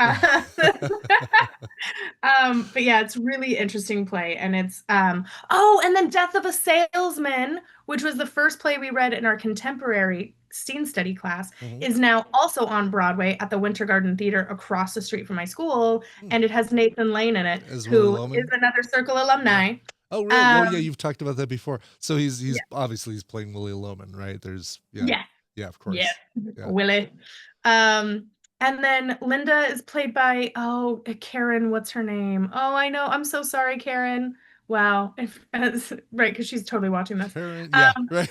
But yeah, it's really interesting play, and it's oh, and then Death of a Salesman, which was the first play we read in our contemporary scene study class, Mhm. is now also on Broadway at the Winter Garden Theater across the street from my school, Hmm. and it has Nathan Lane in it, As Willie who is Loman. another Circle Yeah. alumni. Oh, really? Oh, yeah. Um, You've talked about that before. So he's yeah, obviously he's playing Willie Loman, right? There's yeah, yeah, yeah. Of yeah, course. Yeah. Willie. Um, and then Linda is played by, oh, Karen, what's her name? Oh, I know. I'm so sorry, Karen. Wow. Right, because she's totally watching this. Karen. Yeah. Um, Right.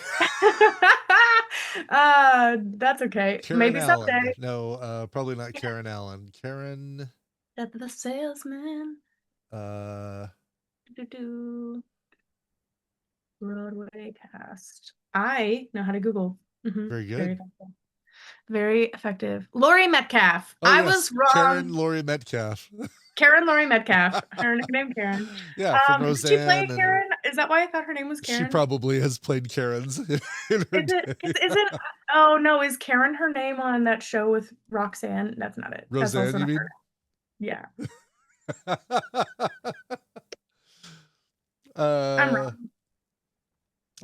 that's okay. Karen Maybe Allen. someday. No, probably not Yeah. Karen Allen. Karen. Death of the Salesman. Uh, Do Broadway cast. I know how to Google. very Very good. effective. Very effective. Laurie Metcalf. Oh, I was yes, Karen wrong. Laurie Metcalf. Karen Laurie Metcalf, her nickname Karen. Yeah, from Did she play Roseanne, and Karen? Is that why I thought her name was she Karen? probably has played Karens in her Is it? day. Isn't? Oh no, is Karen her name on that show with Roxanne? That's not it. That's Roseanne, also you not her. mean? Yeah, I'm uh, wrong.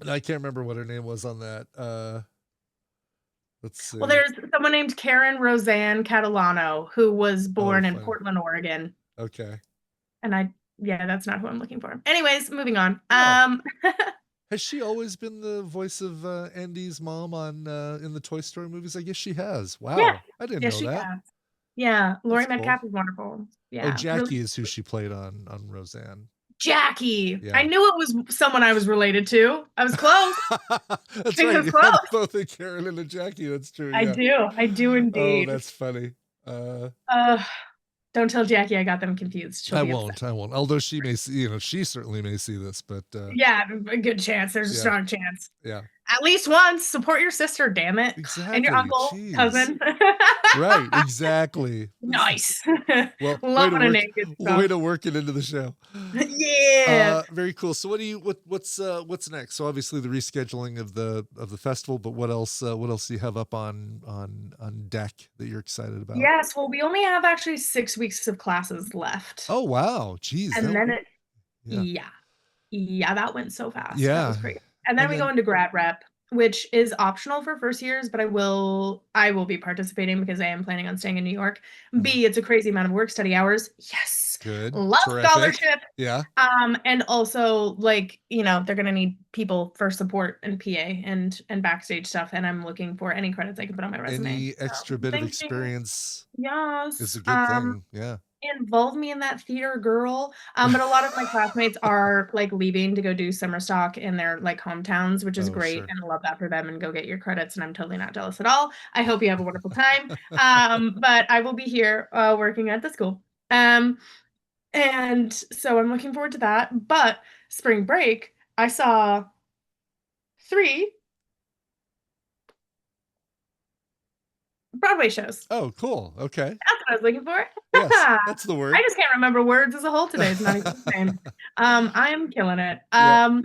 I can't remember what her name was on that. Let's Well, see. there's someone named Karen Roseanne Catalano who was Oh, born in funny. Portland, Oregon, Okay. and yeah, that's not who I'm looking for. Anyways, moving on. Oh, has she always been the voice of Andy's mom on in the Toy Story movies? I guess she has. Yeah, Wow, I didn't yes, know she that. has. Yeah, That's Laurie cool. Metcalf is wonderful. Oh, Yeah, really. Jackie is who she played on Roseanne. Jackie. I Yeah. knew it was someone I was related to. I was close. That's I right. was You have close. both a Karen and a Jackie. That's true. I Yeah. do. I do Oh, indeed. that's funny. Uh, Uh, don't tell Jackie I got them confused. She'll I be upset. won't. I won't. Although she may see, she certainly may see this, but Yeah, a good chance. There's a yeah, strong chance. yeah, At least once, support your sister, damn it. And your exactly. uncle, Jeez. cousin. Right. Exactly. Nice. Well, way to Loving a work. naked Way stuff. to work it into the show. Yeah. Very cool. So what's next? So obviously the rescheduling of the festival, but what else do you have up on deck that you're excited about? Yes, well, we only have actually 6 weeks of classes left. Oh wow. Geez. And That then it, yeah. yeah. Yeah, that went so fast. That Yeah. was great. And then And we go then into grad rep, which is optional for first years, but I will be participating because I am planning on staying in New York. mhm, B, it's a crazy amount of work study hours. Yes. good. Love Terrific. scholarship. Yeah. And also like, they're gonna need people for support and PA and backstage stuff. And I'm looking for any credits I can put on my resume. Any extra bit of Thank you. experience is Yes. a good thing. Yeah. Involve me in that theater, girl. But a lot of my classmates are like leaving to go do summer stock in their like hometowns, which is Oh, great, sure. and I love that for them. And go get your credits, and I'm totally not jealous at all. I hope you have a wonderful time. But I will be here working at the school. And so I'm looking forward to that. But spring break, I saw three Broadway shows. Oh, cool. Okay. That's what I was looking for. Yes, that's the I word. just can't remember words as a whole today. It's not even the same. I am killing it. Yeah.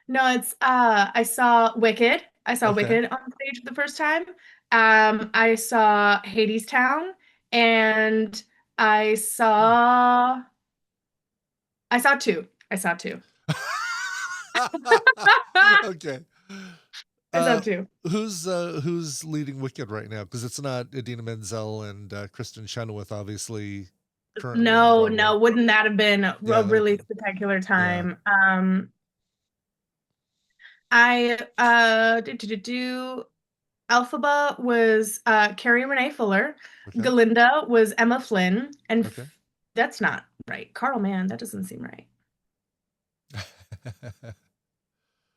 No, it's I saw Wicked. I saw Okay. Wicked on stage for the first time. I saw Hades Town, and I Hmm. saw I saw two. I saw two. Okay. I saw Uh, two. who's leading Wicked right now? Because it's not Idina Menzel and Kristen Chenoweth, obviously, currently on No, Broadway. no, wouldn't that have been a Yeah, that would really be. spectacular Yeah. time? I do Alphaba was Carrie Renee Fuller. Okay. Galinda was Emma Flynn, and Okay. that's not right. Carl Mann, that doesn't seem right.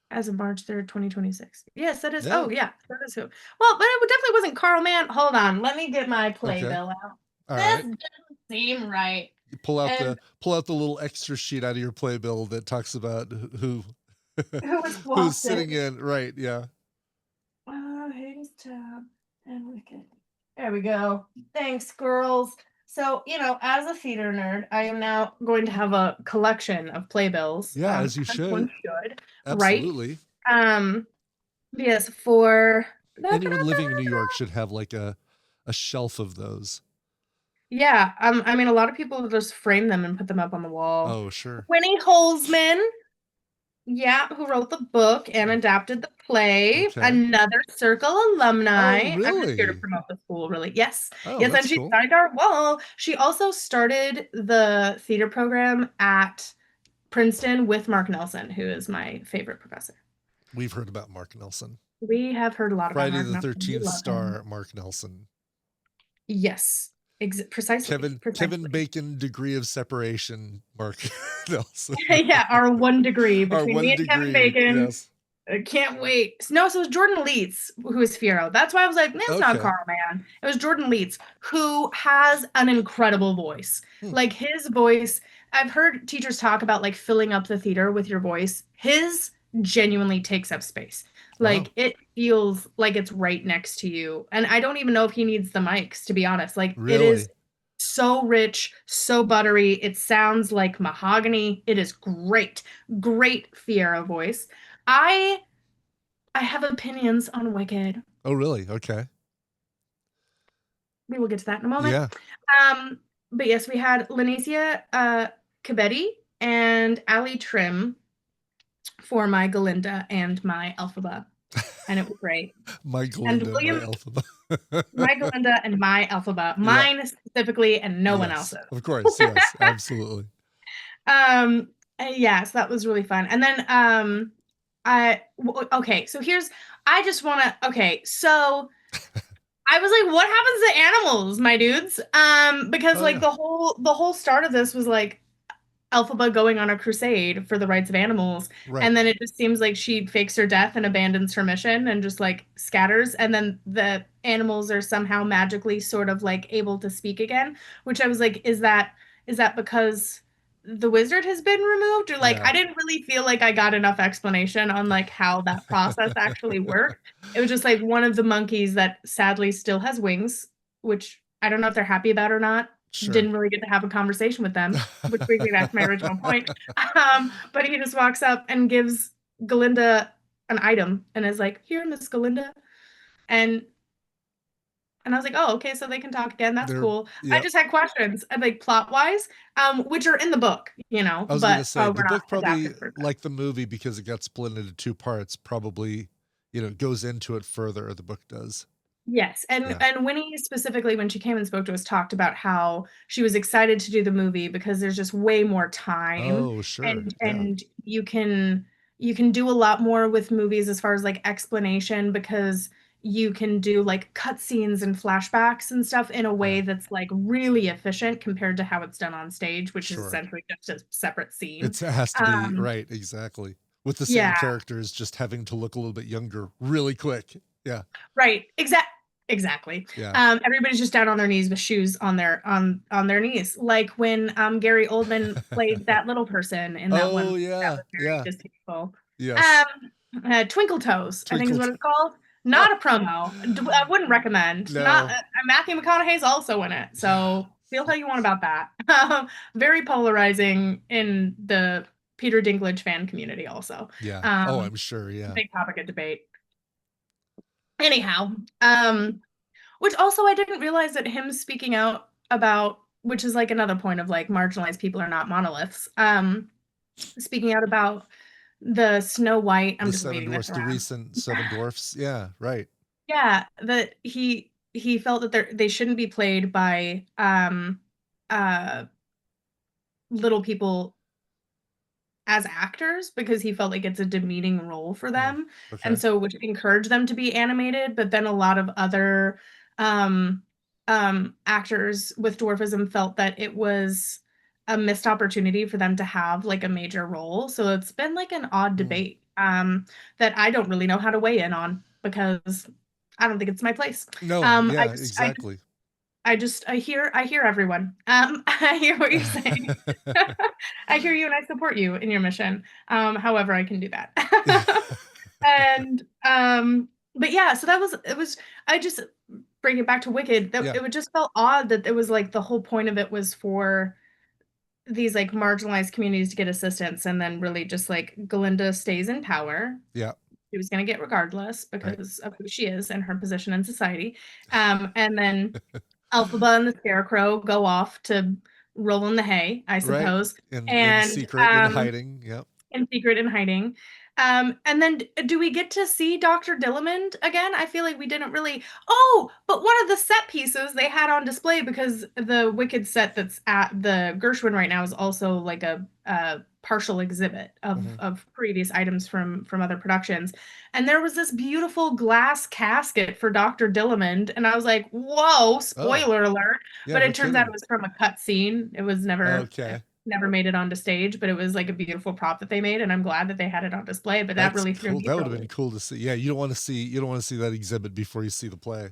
As of March 3rd, 2026. Yes, that is. Yeah. Oh, yeah, that is who. Well, but it definitely wasn't Carl Mann. Hold on, let me get my Okay. playbill out. All This right. doesn't seem right. You And pull out the little extra sheet out of your playbill that talks about who who was who's swapped sitting it? in. Right. Yeah. Hades tab and Wicked. There we go. Thanks, girls. So, as a theater nerd, I am now going to have a collection of playbills. Yeah. As you As one should. should, right? Absolutely. Um, yes, for Anyone living in New York should have like a shelf of those. yeah. I mean, a lot of people just frame them and put them up on the wall. Oh, sure. Winnie Holzman, yeah, who wrote the book and Mm, adapted the play. okay. Another Circle Oh, alumni. I'm just here to really? promote the school, really. Yes. Oh, Yes, and that's she cool. signed our wall. She also started the theater program at Princeton with Mark Nelson, who is my favorite professor. We've heard about Mark Nelson. We have heard a lot about Friday Mark the Nelson. We 13th love him. star Mark Nelson. Yes, precisely. Kevin Precisely. Bacon degree of separation Mark Nelson. Yeah, our 1 degree Our between me one and Kevin degree. Bacon. Yes. I can't wait. No, so it was Jordan Leeds who is Fiero. That's why I was like, that's not Okay. Carl Man. It was Jordan Leeds who has an incredible voice. Hmm. Like his voice, I've heard teachers talk about like filling up the theater with your voice. His genuinely takes up space. Wow. Like it feels like it's right next to you. And I don't even know if he needs the mics, to be honest. Like it is Really? so rich, so buttery. It sounds like mahogany. It is great. Great Fiero voice. I I have opinions on Wicked. Oh, really? Okay. We will get to that in a moment. Yeah. Um, but yes, we had Lanicia Cabetti and Ali Trim for my Galinda and my Elphaba, and it was great. My And Glinda, my William, Alphabet. my Galinda and my Elphaba, Yeah. mine specifically, and no one Yes. else's. Of course. Yes. Absolutely. Yes, that was really fun. And then okay, so here's I just want to okay, so I was like, what happens to animals, my dudes? Because Oh like yeah. the whole start of this was like Elphaba going on a crusade for the rights of animals, Right. and then it just seems like she fakes her death and abandons her mission and just like scatters, and then the animals are somehow magically sort of like able to speak again, which I was like, is that because the wizard has been removed? Or like Yeah. I didn't really feel like I got enough explanation on like how that process actually worked. It was just like one of the monkeys that sadly still has wings, which I don't know if they're happy about or not. Sure. Didn't really get to have a conversation with them, which brings me back to my original point. But he just walks up and gives Galinda an item and is like, "Here, Miss Galinda," and I was like, "Oh, okay, so they can talk again. That's They're cool." I yeah. just had questions, like plot wise, which are in the book, I was gonna but say the we're not book probably adapted for that. like the movie because it got split into two parts, probably, goes into it further, the book does. Yes, and Yeah. and Winnie specifically, when she came and spoke to us, talked about how she was excited to do the movie because there's just way more time, Oh, sure. Yeah. and you can do a lot more with movies as far as like explanation, because you can do like cutscenes and flashbacks and stuff in a way Yeah. that's like really efficient compared to how it's done on stage, which is Sure. essentially just a separate scene. It has to be Um, right, exactly. With the same yeah, characters just having to look a little bit younger really quick. Yeah. right. Exactly. Yeah. Everybody's just down on their knees with shoes on their knees, like when Gary Oldman played that little person in that one. Oh That yeah. was very Yeah. distasteful. Yes. Twinkle Toes, I think is Twinkle. what it's called. Oh, Not a promo. I wouldn't recommend. Not no. Matthew McConaughey's also in it, Yeah. so feel how you want about that. Very polarizing in the Peter Dinklage fan community, also. Yeah. Oh, Um, I'm sure. Yeah. Big topic of debate. Anyhow, which also I didn't realize that him speaking out about, which is like another point of like marginalized people are not monoliths. Speaking out about the Snow White, I'm The just Seven weaving this Dwarfs, the around. recent Seven Dwarfs. Yeah. Right. Yeah, that he felt that they shouldn't be played by uh little people as actors, because he felt like it's a demeaning role for Mm. them, and Okay. so would encourage them to be animated. But then a lot of other um actors with dwarfism felt that it was a missed opportunity for them to have like a major role. So it's been like an odd Mm. debate that I don't really know how to weigh in on, because I don't think it's my place. No. um i Yeah. just i Exactly. I hear everyone. I hear what you're saying. I hear you and I support you in your mission. However I can do that. And but yeah, so I just bring it back to Wicked, that Yeah. it would just felt odd that it was like the whole point of it was for these like marginalized communities to get assistance, and then really just like Galinda stays in power. Yeah. She was going to get regardless Right. because of who she is and her position in society. And then Elphaba and the Scarecrow go off to roll in the hay, I Right. suppose, In and secret, in hiding. Yep. in secret and hiding. And then do we get to see Dr. Dillamond again? I feel like we didn't really. Oh, but one of the set pieces they had on display, because the Wicked set that's at the Gershwin right now is also like a partial exhibit of Hmm. of previous items from other productions. And there was this beautiful glass casket for Dr. Dillamond, and I was like, "Whoa, Oh. spoiler alert." Yeah. But No it turns out it kidding. was from a cut scene. It was Okay. never made it onto stage, but it was like a beautiful prop that they made, and I'm glad that they had it on display. But that That's really threw cool. me That for would a have been loop. cool to see. Yeah. You don't want to see that exhibit before you see the play.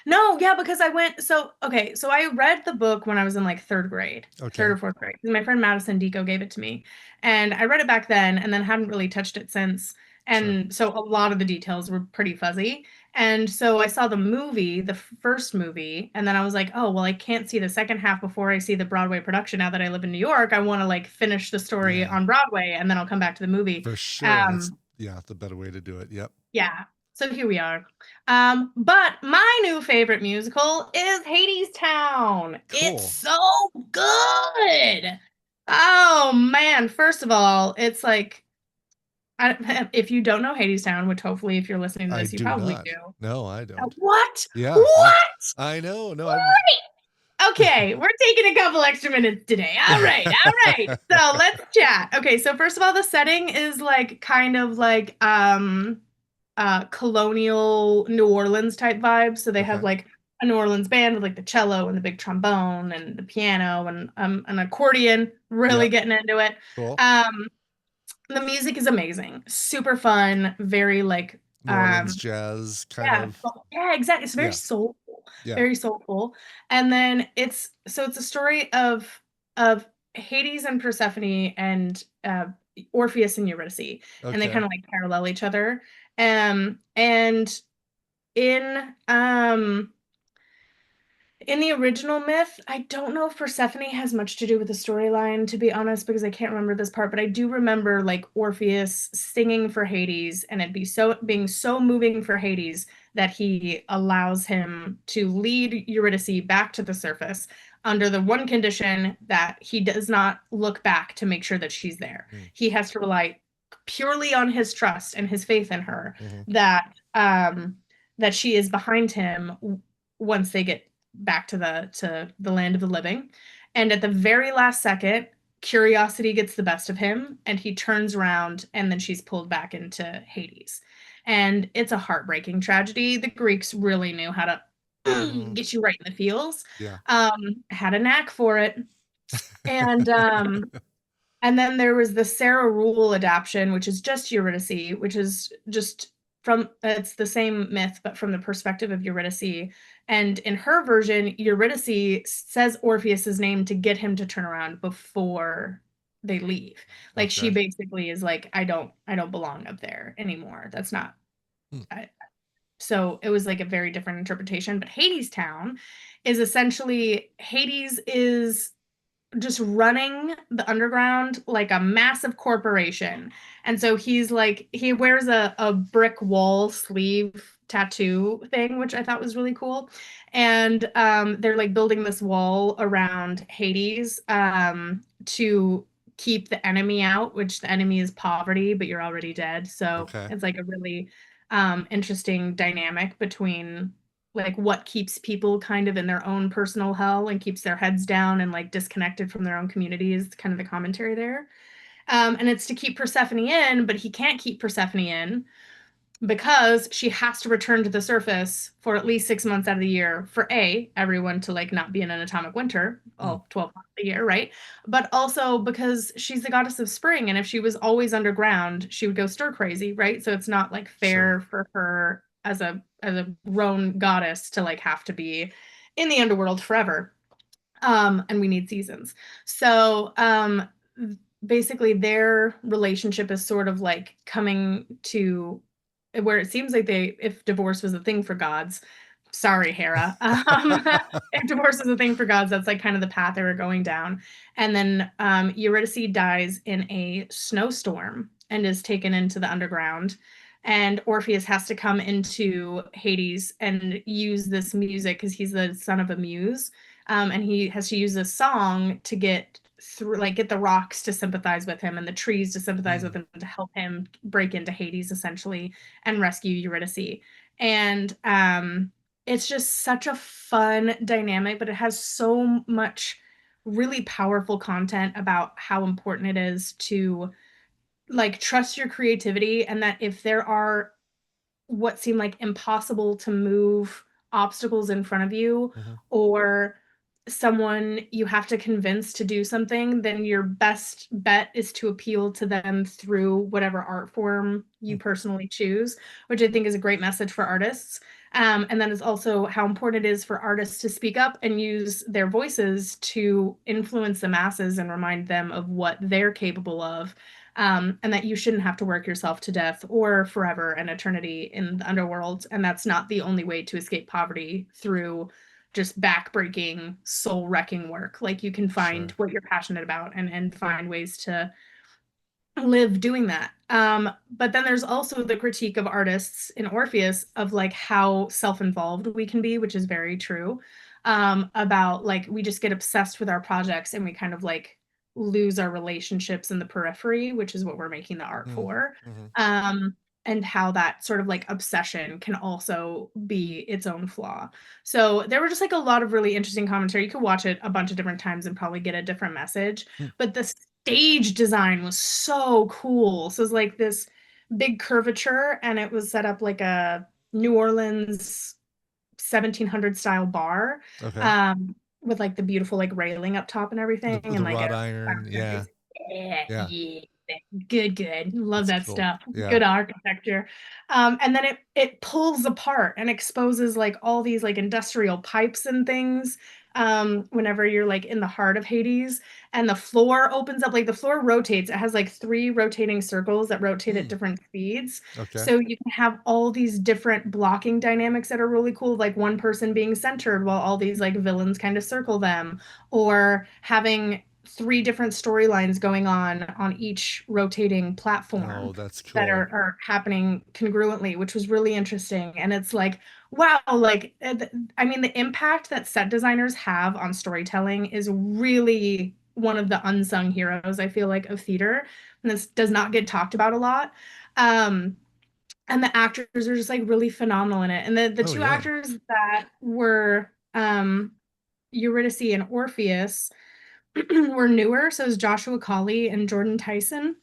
No, yeah, because I went. So okay, so I read the book when I was in like third grade, third Okay. or fourth grade. My friend Madison Deco gave it to me, and I read it back then, and then hadn't really touched it since. Sure. And so a lot of the details were pretty fuzzy. And so I saw the movie, the first movie, and then I was like, oh, well, I can't see the second half before I see the Broadway production. Now that I live in New York, I want to like finish the story Yeah. on Broadway, and then I'll come back to the movie. For sure. That's Um, yeah, the better way to do it. Yep. yeah. So here we are. But my new favorite musical is Hades Town. It's Cool. so good. Oh man, first of all, it's like if you don't know Hades Town, which hopefully if you're listening to I this, you do probably not. do. No, I don't. What? Yeah, What? I know. No, I'm. Okay, we're taking a couple extra minutes today. All right, all right. So let's chat. Okay, so first of all, the setting is like kind of like colonial New Orleans type vibes. So they have Okay. like a New Orleans band with like the cello and the big trombone and the piano and an accordion, really Yep. getting into it. Cool. Um, the music is amazing, super fun, very like New Orleans um jazz kind yeah, of. yeah, exactly. It's very Yeah. soulful, Yeah. very soulful. And then it's a story of Hades and Persephone and Orpheus and Eurydice, and they Okay. kind of like parallel each other. And in in the original myth, I don't know if Persephone has much to do with the storyline, to be honest, because I can't remember this part, but I do remember like Orpheus singing for Hades and it be so being so moving for Hades that he allows him to lead Eurydice back to the surface under the one condition that he does not look back to make sure that she's there. Mm. He has to rely purely on his trust and his faith in her Hmm. that she is behind him once they get back to the land of the living. And at the very last second, curiosity gets the best of him and he turns around and then she's pulled back into Hades. And it's a heartbreaking tragedy. The Greeks really knew how to Hmm. get you right in the feels. Yeah. Had a knack for it. And and then there was the Sarah Rule adaptation, which is just Eurydice, which is just from it's the same myth, but from the perspective of Eurydice. And in her version, Eurydice says Orpheus's name to get him to turn around before they leave. Like she Okay. basically is like, I don't belong up there anymore. That's not. Hmm. I, so it was like a very different interpretation. But Hades Town is essentially Hades is just running the underground like a massive corporation. And so he's like, he wears a brick wall sleeve tattoo thing, which I thought was really cool. And they're like building this wall around Hades to keep the enemy out, which the enemy is poverty, but you're already dead. So Okay. it's like a really interesting dynamic between like what keeps people kind of in their own personal hell and keeps their heads down and like disconnected from their own community is kind of the commentary there. And it's to keep Persephone in, but he can't keep Persephone in because she has to return to the surface for at least 6 months out of the year for everyone to like not be in an atomic winter Hmm. all 12 months a year, right? But also because she's the goddess of spring, and if she was always underground she would go stir crazy, right? So it's not like Sure. fair for her as a grown goddess to like have to be in the underworld forever. And we need seasons. So basically their relationship is sort of like coming to where it seems like they, if divorce was a thing for gods, sorry, Hera. If divorce is a thing for gods, that's like kind of the path they were going down. And then Eurydice dies in a snowstorm and is taken into the underground. And Orpheus has to come into Hades and use this music because he's the son of a muse. And he has to use this song to get through, like get the rocks to sympathize with him and the trees to sympathize with Mm. him to help him break into Hades essentially and rescue Eurydice. And it's just such a fun dynamic, but it has so much really powerful content about how important it is to like trust your creativity, and that if there are what seem like impossible to move obstacles in front of you, Hmm. or someone you have to convince to do something, then your best bet is to appeal to them through whatever art form you personally choose, which I think is a great message for artists. And that is also how important it is for artists to speak up and use their voices to influence the masses and remind them of what they're capable of, and that you shouldn't have to work yourself to death or forever an eternity in the underworld. And that's not the only way to escape poverty through just backbreaking, soul wrecking work. Like you can find Sure. what you're passionate about and find ways to live doing that. But then there's also the critique of artists in Orpheus of like how self-involved we can be, which is very true. About like we just get obsessed with our projects and we kind of like lose our relationships in the periphery, which is what we're making the art Mm, for. mhm, Um, and how that sort of like obsession can also be its own flaw. So there were just like a lot of really interesting commentary. You could watch it a bunch of different times and probably get a different message. mm. But the stage design was so cool. So it was like this big curvature, and it was set up like a New Orleans 1700 style bar, Okay. um, with like the beautiful like railing up top and everything, The and like wrought a iron. Yeah. yeah, Yeah. yeah, good. Love That's that cool. stuff. Yeah. Good architecture. And then it pulls apart and exposes like all these like industrial pipes and things. Whenever you're like in the heart of Hades, and the floor opens up, like the floor rotates. It has like three rotating circles that rotate at Mm, different speeds. okay. So you can have all these different blocking dynamics that are really cool, like one person being centered while all these like villains kind of circle them, or having three different storylines going on each rotating Oh, platform that's that cool. are happening congruently, which was really interesting. And it's like, wow, like I mean, the impact that set designers have on storytelling is really one of the unsung heroes, I feel like, of theater. And this does not get talked about a lot. Um, and the actors are just like really phenomenal in it. And the Oh two yeah. actors that were Eurydice and Orpheus were newer. So is Joshua Colley and Jordan Tyson.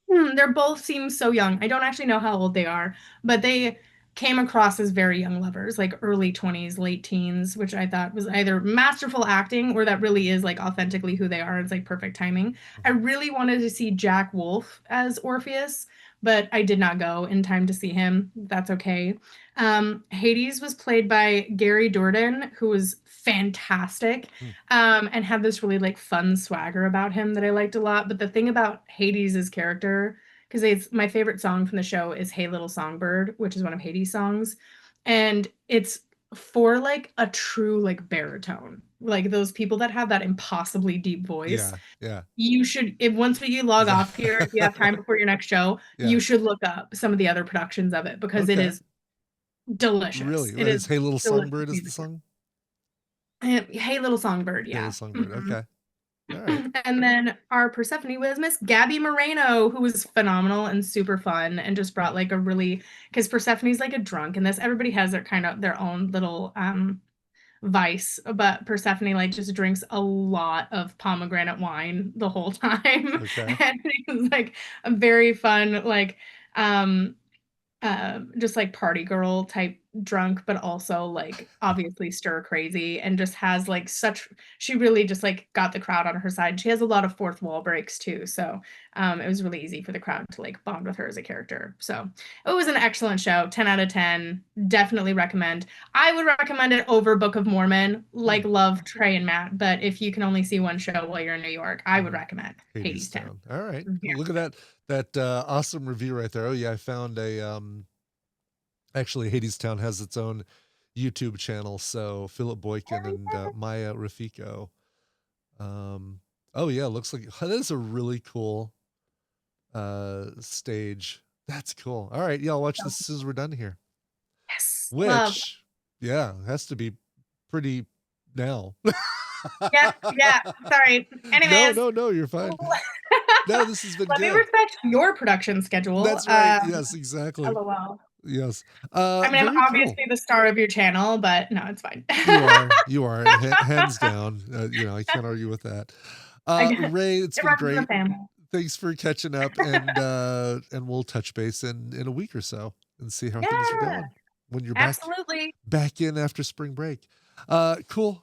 They're both seem so young. I don't actually know how old they are, but they came across as very young lovers, like early 20s, late teens, which I thought was either masterful acting or that really is like authentically who they are. It's like perfect timing. I Mhm. really wanted to see Jack Wolf as Orpheus, but I did not go in time to see him. That's okay. Hades was played by Gary Dourdan, who was fantastic, Mm, and had this really like fun swagger about him that I liked a lot. But the thing about Hades' character, because it's my favorite song from the show is Hey Little Songbird, which is one of Hades' songs. And it's for like a true like baritone, like those people that have that impossibly deep voice. yeah. Yeah. You should, if once you log off here, if you have time before your next show, Yeah. you should look up some of the other productions of it because it Okay. is delicious. Really? It is Is Hey Little delicious Songbird is the music. song? Hey Little Songbird, Hey Little yeah. Songbird. Mhm. Okay. All right. And then our Persephone was Miss Gabby Moreno, who was phenomenal and super fun and just brought like a really, because Persephone's like a drunk in this. Everybody has their kind of their own little vice, but Persephone like just drinks a lot of pomegranate wine the whole time. Okay. And it was like a very fun, like um just like party girl type drunk, but also like obviously stir crazy, and just has like such, she really just like got the crowd on her side. She has a lot of fourth wall breaks too. So it was really easy for the crowd to like bond with her as a character. So it was an excellent show. 10 out of 10. Definitely recommend. I would recommend it over Book of Mormon, Hmm. like love Trey and Matt. But if you can only see one show while you're in New York, I would Hmm. recommend Hades Hades 10. Town. All right. Yeah. Cool. Look at that awesome review right there. Oh yeah, I found a actually Hades Town has its own YouTube channel. So Philip Boykin and Maya Rafiko. Um, oh yeah, looks like that is a really cool stage. That's cool. All right, yeah, I'll watch this as soon as we're done here. Yes. Love. Which, yeah, has to be pretty now. Yeah. Sorry. No, Anyways, no, no, you're fine. No, this has been let me good. respect your production schedule. That's right. Yes, exactly. LOL. Yes. I mean, I'm Very cool. obviously the star of your channel, but no, it's fine. You are hands down. I can't argue with that. I guess Ray, it's it been runs in the great. family. Thanks for catching up, and we'll touch base in a week or so and see how things are Yeah, going when you're back absolutely. back in after spring break. Cool.